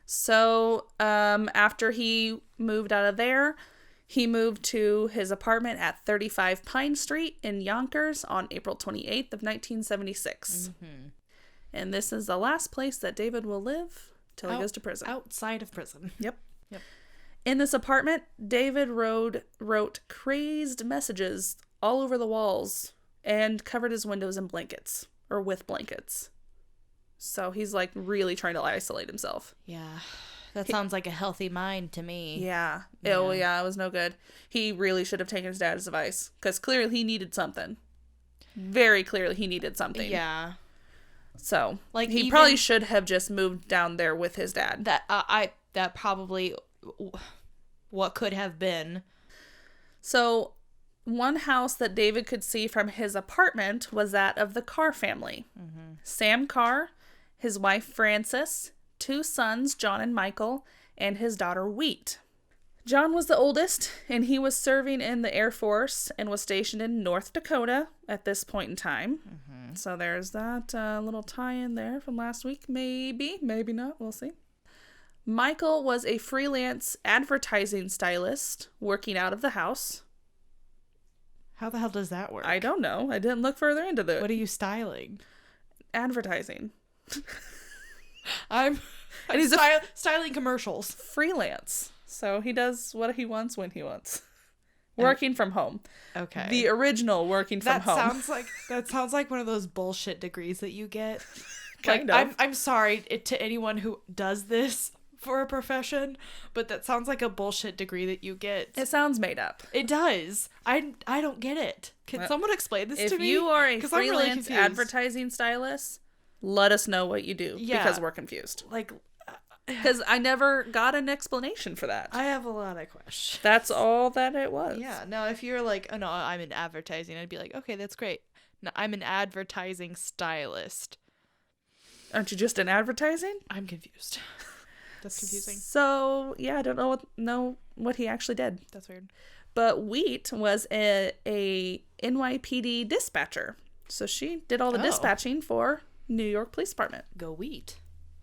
So, after he moved out of there, he moved to his apartment at 35 Pine Street in Yonkers on April 28th of 1976. Mm-hmm. And this is the last place that David will live till he goes to prison.
Outside of prison.
Yep. In this apartment, David wrote crazed messages all over the walls and covered his windows in blankets, or with blankets. So he's really trying to isolate himself.
Yeah. That sounds like a healthy mind to me.
Yeah. Oh, yeah, it was no good. He really should have taken his dad's advice, because clearly he needed something. Very clearly he needed something.
Yeah.
So, he probably should have just moved down there with his dad.
That probably what could have been.
So, one house that David could see from his apartment was that of the Carr family. Mm-hmm. Sam Carr, his wife Frances, 2 sons, John and Michael, and his daughter Wheat. John was the oldest, and he was serving in the Air Force and was stationed in North Dakota at this point in time. Mm-hmm. So there's that little tie-in there from last week. Maybe not. We'll see. Michael was a freelance advertising stylist working out of the house.
How the hell does that work?
I don't know. I didn't look further into that.
What are you styling?
Advertising.
He's styling commercials.
Freelance. So he does what he wants when he wants. Working from home.
Okay.
The original working from home.
That sounds like one of those bullshit degrees that you get.
Kind of.
I'm sorry to anyone who does this for a profession, but that sounds like a bullshit degree that you get.
It sounds made up.
It does. I don't get it. Can someone explain this to me?
If you are a freelance advertising stylist, let us know what you do, because we're confused. Because I never got an explanation for that.
I have a lot of questions.
That's all that it was.
Yeah. No, if you're like, oh no, I'm in advertising, I'd be like, okay, that's great. No, I'm an advertising stylist.
Aren't you just in advertising?
I'm confused. That's confusing.
So, yeah, I don't know what he actually did.
That's weird.
But Wheat was a NYPD dispatcher. So she did all the dispatching for New York Police Department.
Go Wheat.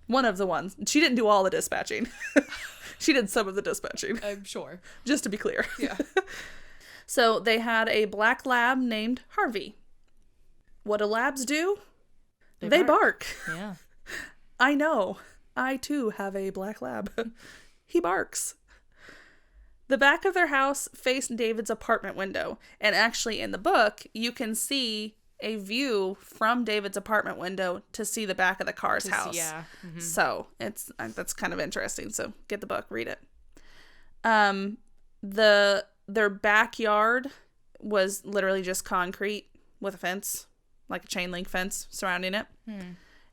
One of the ones. She didn't do all the dispatching. She did some of the dispatching.
I'm sure.
Just to be clear.
Yeah.
So they had a black lab named Harvey. What do labs do? They bark.
Yeah.
I know. I too have a black lab. He barks. The back of their house faced David's apartment window. And actually in the book, you can see a view from David's apartment window to see the back of the car's house.
Yeah. Mm-hmm.
So that's kind of interesting. So get the book, read it. Their backyard was literally just concrete with a fence, like a chain link fence surrounding it.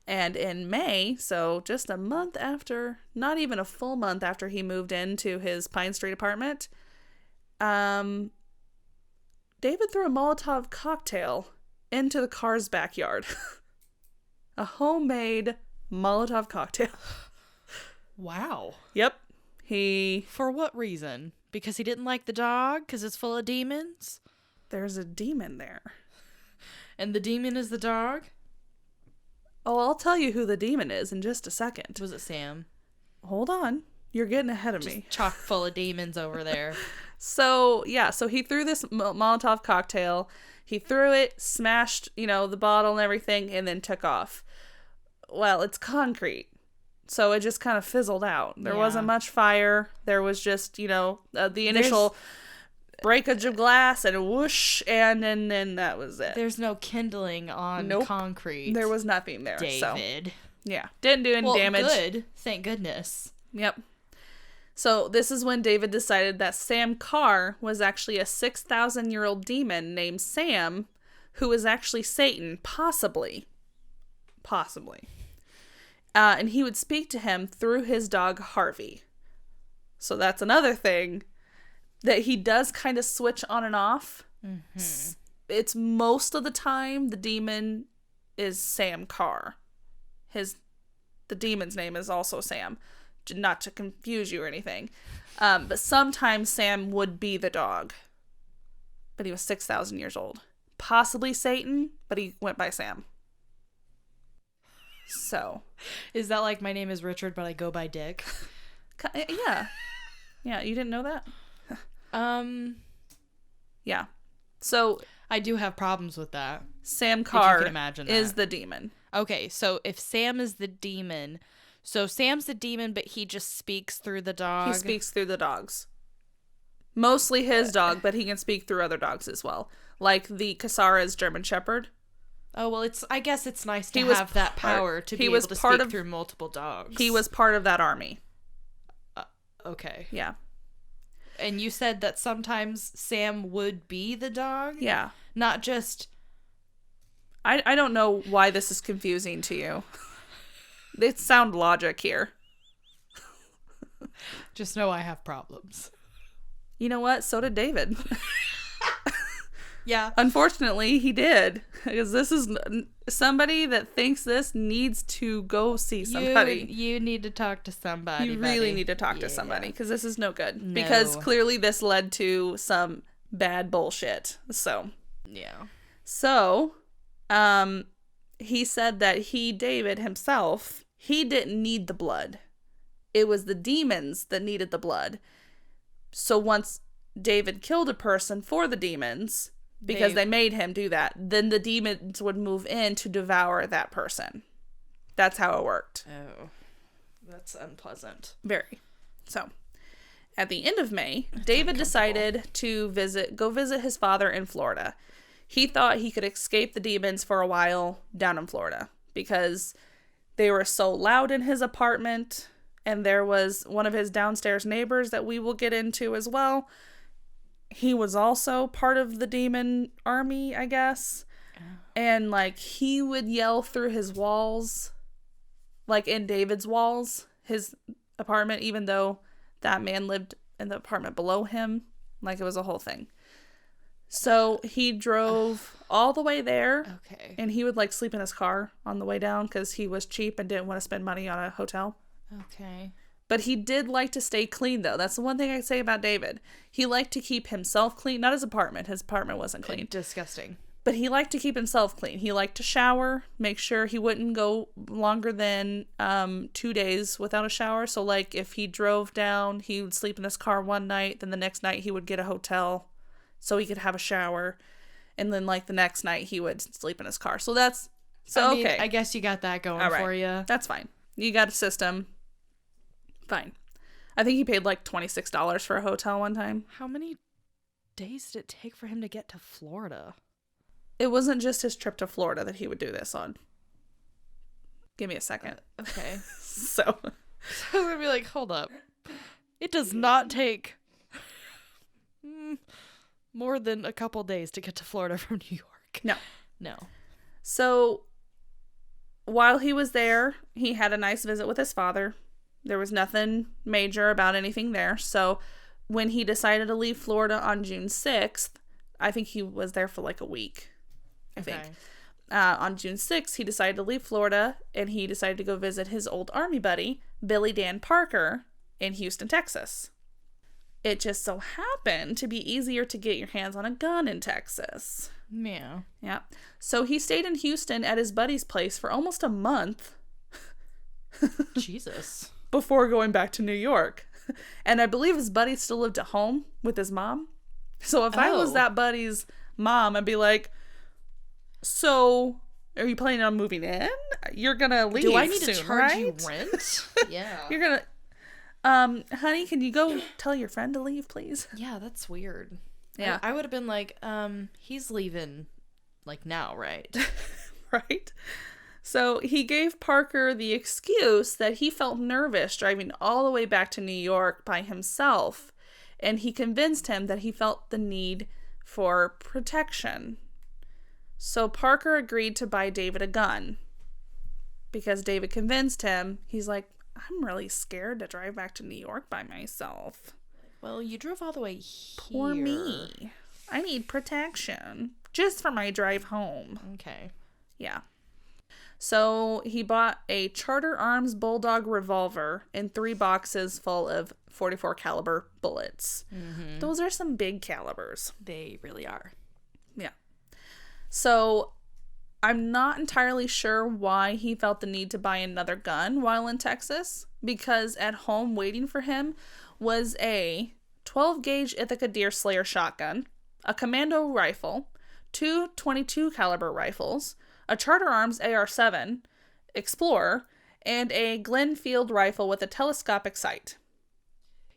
And in May, so just a month after, not even a full month after he moved into his Pine Street apartment, David threw a Molotov cocktail into the car's backyard. A homemade Molotov cocktail.
Wow.
Yep.
For what reason? Because he didn't like the dog? Because it's full of demons?
There's a demon there.
And the demon is the dog?
Oh, I'll tell you who the demon is in just a second.
Was it Sam?
Hold on. You're getting ahead of me.
Chock full of demons over there.
So he threw this Molotov cocktail. He threw it, smashed, the bottle and everything, and then took off. Well, it's concrete. So it just kind of fizzled out. There wasn't much fire. There was just, the initial breakage of glass and a whoosh, and then that was it.
There's no kindling on concrete.
There was nothing there.
David.
So, yeah. Didn't do any damage.
Good. Thank goodness.
Yep. So this is when David decided that Sam Carr was actually a 6,000-year-old demon named Sam, who was actually Satan, possibly. And he would speak to him through his dog Harvey. So that's another thing that he does kind of switch on and off. Mm-hmm. It's most of the time the demon is Sam Carr. The demon's name is also Sam. Not to confuse you or anything. But sometimes Sam would be the dog. But he was 6,000 years old. Possibly Satan, but he went by Sam. So.
Is that like my name is Richard, but I go by Dick?
Yeah. Yeah, you didn't know that? Yeah. So.
I do have problems with that.
Sam Carr
if you can imagine that.
Is the demon.
Okay, so if Sam is the demon... So Sam's the demon, but he just speaks through the dog?
He speaks through the dogs. Mostly his dog, but he can speak through other dogs as well. Like the Kasara's German Shepherd.
Oh, well, I guess it's nice to have that power to be able to speak through multiple dogs.
He was part of that army.
Okay.
Yeah.
And you said that sometimes Sam would be the dog?
Yeah.
Not just...
I don't know why this is confusing to you. It's sound logic here.
Just know I have problems.
You know what? So did David.
Yeah.
Unfortunately, he did. Because this is somebody that thinks this needs to go see somebody.
You need to talk to somebody.
You really need to talk to somebody. Because this is no good. No. Because clearly this led to some bad bullshit. So.
Yeah.
So, he said that David himself, he didn't need the blood. It was the demons that needed the blood. So once David killed a person for the demons, because they made him do that, then the demons would move in to devour that person. That's how it worked.
Oh, that's unpleasant.
Very. So, at the end of May, David decided to go visit his father in Florida. He thought he could escape the demons for a while down in Florida because they were so loud in his apartment, and there was one of his downstairs neighbors that we will get into as well. He was also part of the demon army, I guess. Oh. And, he would yell through his walls, in David's walls, his apartment, even though that man lived in the apartment below him. It was a whole thing. So he drove all the way there.
Okay.
And he would like sleep in his car on the way down because he was cheap and didn't want to spend money on a hotel.
Okay.
But he did like to stay clean, though. That's the one thing I say about David. He liked to keep himself clean. Not his apartment. His apartment wasn't clean.
Disgusting.
But he liked to keep himself clean. He liked to shower, make sure he wouldn't go longer than 2 days without a shower. So, like, if he drove down, he would sleep in his car one night. Then the next night he would get a hotel so he could have a shower. And then, like, the next night he would sleep in his car. So that's... So, okay.
I guess you got that going for you.
That's fine. You got a system. Fine. I think he paid like $26 for a hotel one time.
How many days did it take for him to get to Florida?
It wasn't just his trip to Florida that he would do this on. Give me a second.
Okay.
So
I'm going to be like, hold up. It does not take more than a couple days to get to Florida from New York. No.
So while he was there, he had a nice visit with his father. There was nothing major about anything there. So when he decided to leave Florida on June 6th, I think he was there for like a week, I think. On June 6th, he decided to leave Florida, and he decided to go visit his old Army buddy, Billy Dan Parker, in Houston, Texas. It just so happened to be easier to get your hands on a gun in Texas.
Yeah.
Yeah. So he stayed in Houston at his buddy's place for almost a month.
Jesus.
Before going back to New York. And I believe his buddy still lived at home with his mom. So if I was that buddy's mom, I'd be like, so are you planning on moving in? You're gonna leave soon,
do I need to charge you
right?
rent? Yeah.
You're gonna honey, can you go tell your friend to leave, please?
Yeah, that's weird.
Yeah.
I would have been like, he's leaving like now, right?
Right? So he gave Parker the excuse that he felt nervous driving all the way back to New York by himself, and he convinced him that he felt the need for protection. So Parker agreed to buy David a gun because David convinced him. He's like, I'm really scared to drive back to New York by myself.
Well, you drove all the way here.
Poor me. I need protection just for my drive home.
Okay.
Yeah. So he bought a Charter Arms Bulldog revolver and 3 boxes full of .44 caliber bullets. Mm-hmm. Those are some big calibers.
They really are.
Yeah. So I'm not entirely sure why he felt the need to buy another gun while in Texas, because at home waiting for him was a 12-gauge Ithaca Deerslayer shotgun, a commando rifle, 2 .22 caliber rifles, a Charter Arms AR-7 Explorer, and a Glenfield rifle with a telescopic sight.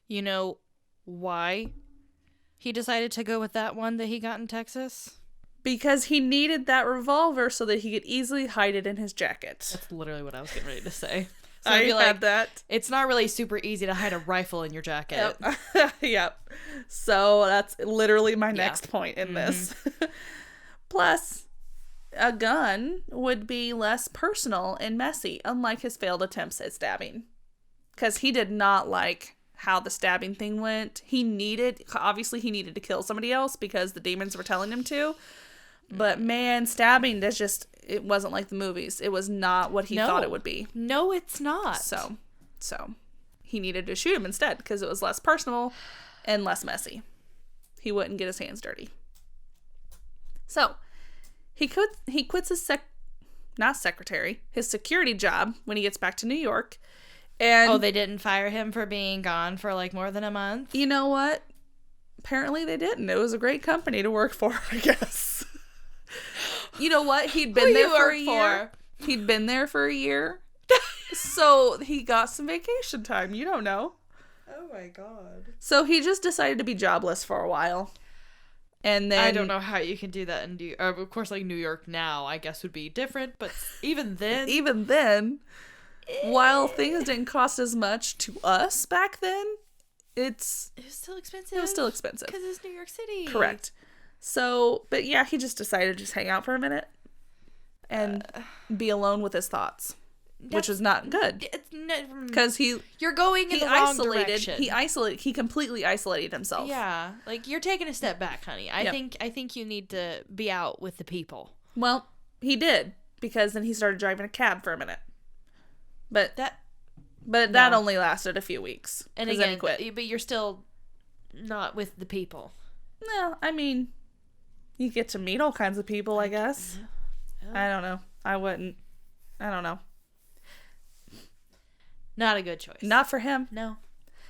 You know why he decided to go with that one that he got in Texas?
Because he needed that revolver so that he could easily hide it in his jacket.
That's literally what I was getting ready to say. So
I had that.
It's not really super easy to hide a rifle in your jacket.
Yep. Yep. So that's literally my next point in this. Plus, a gun would be less personal and messy, unlike his failed attempts at stabbing. Because he did not like how the stabbing thing went. Obviously he needed to kill somebody else because the demons were telling him to. But man, stabbing, it wasn't like the movies. It was not what he thought it would be.
No, it's not.
So he needed to shoot him instead because it was less personal and less messy. He wouldn't get his hands dirty. So he quits his his security job when he gets back to New York. And
they didn't fire him for being gone for like more than a month?
You know what? Apparently they didn't. It was a great company to work for, I guess. You know what? He'd been there for a year. He'd been there for a year. So he got some vacation time. You don't know.
Oh my God.
So he just decided to be jobless for a while. And then
I don't know how you can do that in of course, like New York now, I guess would be different, but even then, while things didn't cost as much to us back then, it was still expensive.
It was still expensive
because it's New York City.
Correct. So, but yeah, he just decided to just hang out for a minute and be alone with his thoughts. which was not good. Because
you're going in the wrong direction.
He completely isolated himself.
Yeah, like you're taking a step back, honey. I think you need to be out with the people.
Well, he did, because then he started driving a cab for a minute. But that only lasted a few weeks.
And again, then he quit. But you're still not with the people.
No, I mean, you get to meet all kinds of people, I guess. Yeah. I don't know. I wouldn't. I don't know.
Not a good choice.
Not for him.
No.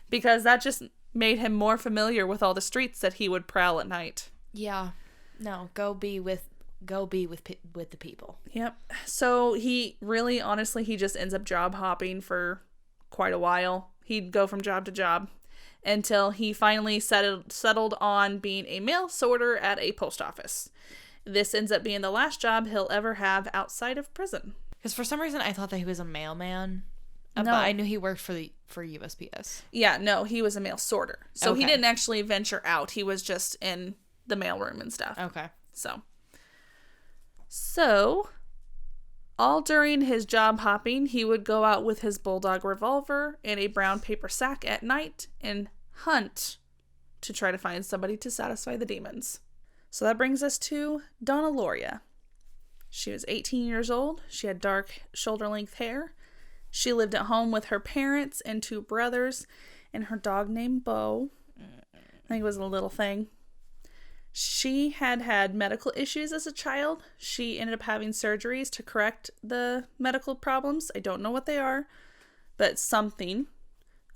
Because that just made him more familiar with all the streets that he would prowl at night.
Yeah. No, go be with the people.
Yep. So he really, honestly, he just ends up job hopping for quite a while. He'd go from job to job until he finally settled on being a mail sorter at a post office. This ends up being the last job he'll ever have outside of prison.
Because for some reason I thought that he was a mailman.
No.
But I knew he worked for USPS. Yeah,
no, he was a mail sorter. So he didn't actually venture out. He was just in the mailroom and stuff.
Okay.
So, all during his job hopping, he would go out with his bulldog revolver and a brown paper sack at night and hunt to try to find somebody to satisfy the demons. So that brings us to Donna Lauria. She was 18 years old. She had dark shoulder-length hair. She lived at home with her parents and 2 brothers and her dog named Bo. I think it was a little thing. She had medical issues as a child. She ended up having surgeries to correct the medical problems. I don't know what they are, but something.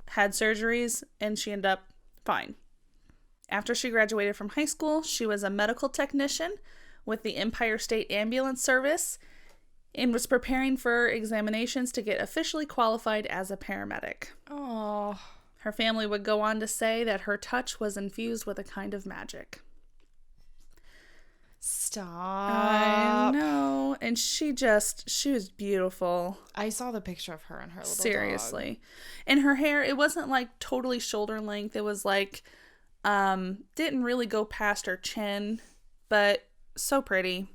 Had surgeries, and she ended up fine. After she graduated from high school, she was a medical technician with the Empire State Ambulance Service and was preparing for examinations to get officially qualified as a paramedic.
Oh.
Her family would go on to say that her touch was infused with a kind of magic.
Stop.
I know. And she was beautiful.
I saw the picture of her and her little
Seriously.
dog.
And her hair, it wasn't like totally shoulder length. It was like, didn't really go past her chin, but so pretty.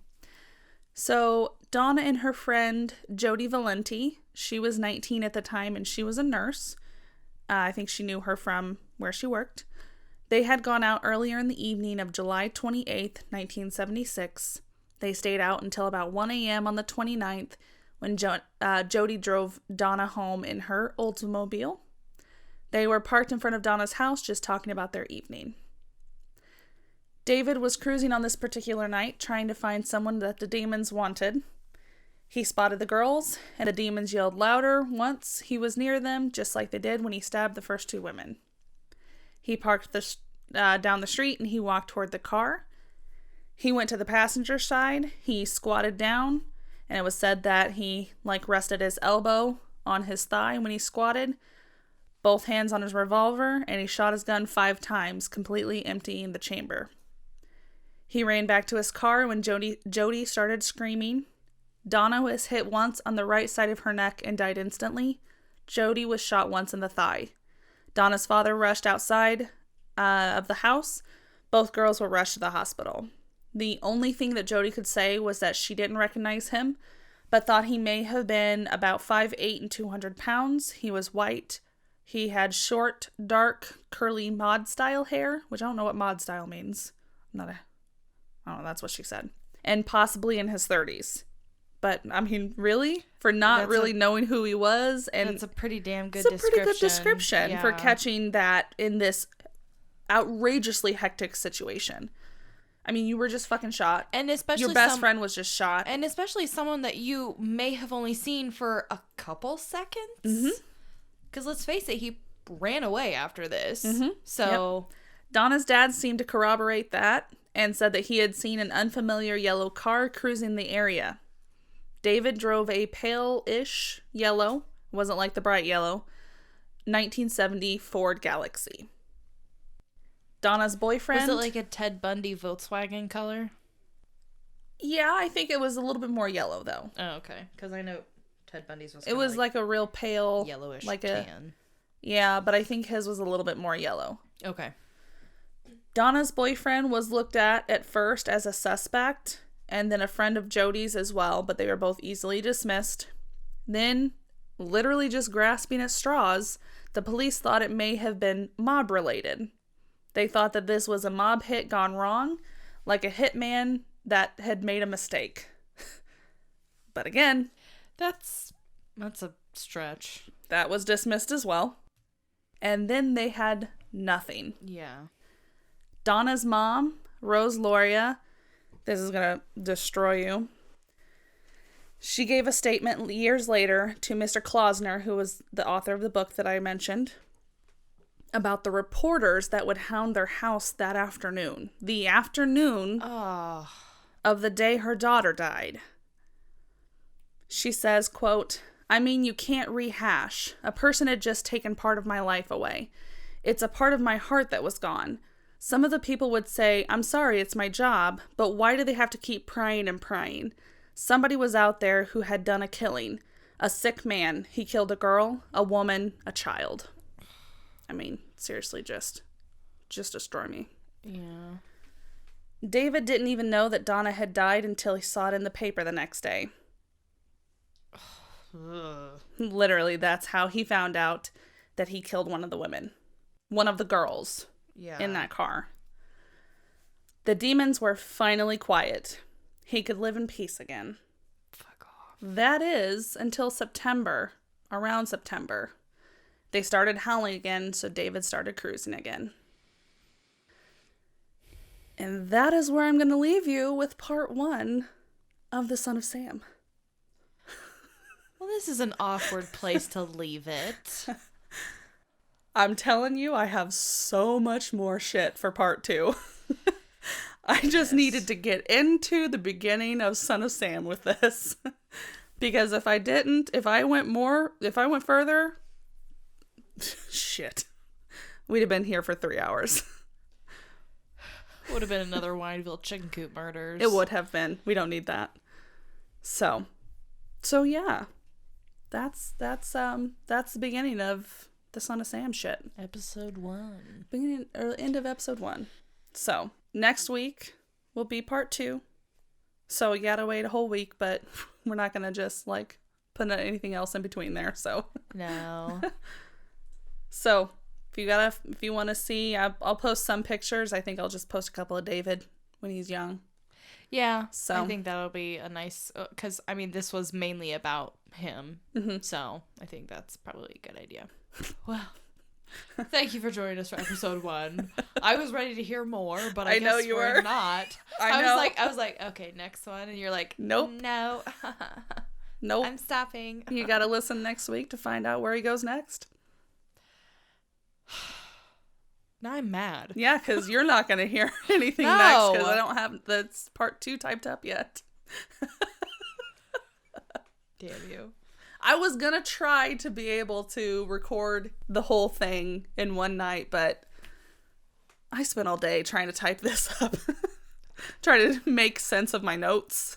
So Donna and her friend Jody Valenti, she was 19 at the time and she was a nurse. I think she knew her from where she worked. They had gone out earlier in the evening of July 28th, 1976. They stayed out until about 1 a.m. on the 29th when Jody drove Donna home in her Oldsmobile. They were parked in front of Donna's house just talking about their evening. David was cruising on this particular night trying to find someone that the demons wanted. He spotted the girls, and the demons yelled louder once he was near them, just like they did when he stabbed the first 2 women. He parked down the street and he walked toward the car. He went to the passenger side. He squatted down, and it was said that he rested his elbow on his thigh when he squatted, both hands on his revolver, and he shot his gun 5 times, completely emptying the chamber. He ran back to his car when Jody started screaming. Donna was hit once on the right side of her neck and died instantly. Jody was shot once in the thigh. Donna's father rushed outside of the house. Both girls were rushed to the hospital. The only thing that Jody could say was that she didn't recognize him, but thought he may have been about 5'8" and 200 pounds. He was white. He had short, dark, curly mod-style hair, which I don't know what mod-style means. I don't know, that's what she said. And possibly in his 30s. But, I mean, really? For not knowing who he was. And
that's a pretty damn good description.
It's a pretty good description for catching that in this outrageously hectic situation. I mean, you were just fucking shot.
And especially
your best friend was just shot.
And especially someone that you may have only seen for a couple seconds.
Mm-hmm.
Because let's face it, he ran away after this.
Mm-hmm.
So...
Yep. Donna's dad seemed to corroborate that and said that he had seen an unfamiliar yellow car cruising the area. David drove a pale-ish yellow, wasn't like the bright yellow, 1970 Ford Galaxy. Donna's boyfriend...
Was it like a Ted Bundy Volkswagen color?
Yeah, I think it was a little bit more yellow, though.
Oh, okay. Because I know Ted Bundy's was
it was like a real pale...
Yellowish
tan. Yeah, but I think his was a little bit more yellow.
Okay.
Donna's boyfriend was looked at first as a suspect, and then a friend of Jody's as well, but they were both easily dismissed. Then literally just grasping at straws, the police thought it may have been mob-related. They thought that this was a mob hit gone wrong, like a hitman that had made a mistake. But again,
that's a stretch.
That was dismissed as well. And then they had nothing.
Yeah.
Donna's mom, Rose Loria, this is going to destroy you. She gave a statement years later to Mr. Klausner, who was the author of the book that I mentioned, about the reporters that would hound their house that afternoon. The afternoon of the day her daughter died. She says, quote, "I mean, you can't rehash. A person had just taken part of my life away. It's a part of my heart that was gone. Some of the people would say, I'm sorry, it's my job, but why do they have to keep prying and prying? Somebody was out there who had done a killing. A sick man. He killed a girl, a woman, a child." I mean, seriously, just destroy me.
Yeah.
David didn't even know that Donna had died until he saw it in the paper the next day. Literally, that's how he found out that he killed one of the women. One of the girls in that car. The demons were finally quiet. He could live in peace again.
Fuck off.
That is until September. Around September. They started howling again, so David started cruising again. And that is where I'm going to leave you with part 1 of The Son of Sam.
Well, this is an awkward place to leave it.
I'm telling you, I have so much more shit for part 2. I just needed to get into the beginning of Son of Sam with this. Because if I went further, shit. We'd have been here for 3 hours.
Would have been another Wineville chicken coop murders.
It would have been. We don't need that. So yeah. That's the beginning of the Son of Sam shit.
Episode 1.
Beginning or end of episode 1. So next week will be part 2. So you gotta wait a whole week, but we're not gonna just like put anything else in between there. So
no.
So if you want to see, I'll post some pictures. I think I'll just post a couple of David when he's young.
Yeah,
so
I think that'll be a nice, because I mean this was mainly about him, so I think that's probably a good idea. Well, thank you for joining us for episode 1. I was ready to hear more, but I
know
guess
you
we're
were
not.
I know.
I was like, okay, next one, and you're like,
nope,
no,
nope,
I'm stopping.
You gotta listen next week to find out where he goes next.
Now I'm mad.
Yeah, because you're not going to hear anything
No.
next because I don't have that's part 2 typed up yet.
Damn you.
I was going to try to be able to record the whole thing in one night, but I spent all day trying to type this up. Trying to make sense of my notes.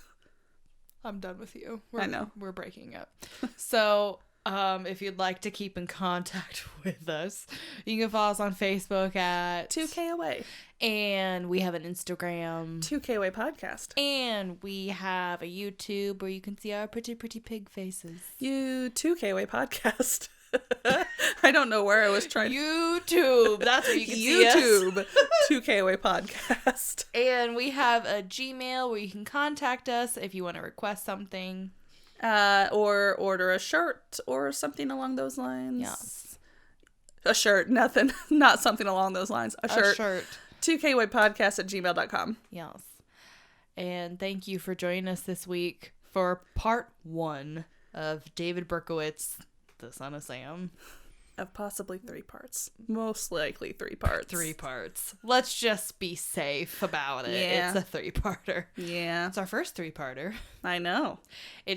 I'm done with you.
I know.
We're breaking up. So... if you'd like to keep in contact with us, you can follow us on Facebook at
2K Away.
And we have an Instagram.
2K Away Podcast.
And we have a YouTube where you can see our pretty pig faces.
2K Away Podcast. I don't know where I was trying to...
YouTube. That's where you can see us.
YouTube. 2K Away Podcast.
And we have a Gmail where you can contact us if you want to request something.
Or order a shirt or something along those lines.
Yes.
A shirt, nothing, not something along those lines. A shirt. 2kwaypodcast@gmail.com.
Yes. And thank you for joining us this week for part 1 of David Berkowitz, The Son of Sam.
Of possibly 3 parts. Most likely 3 parts.
3 parts. Let's just be safe about it.
Yeah.
It's a 3-parter.
Yeah.
It's our first 3-parter.
I know.
The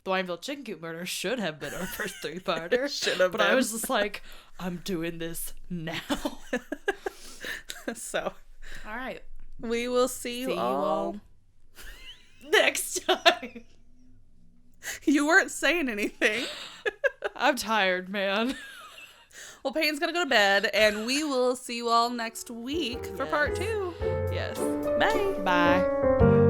Wineville chicken coop murder should have been our first 3-parter.
Should have been.
But I was just like, I'm doing this now.
So.
All right.
We will see you all
next time.
You weren't saying anything.
I'm tired, man.
Well, Peyton's gonna go to bed, and we will see you all next week for part 2.
Yes.
Bye.
Bye.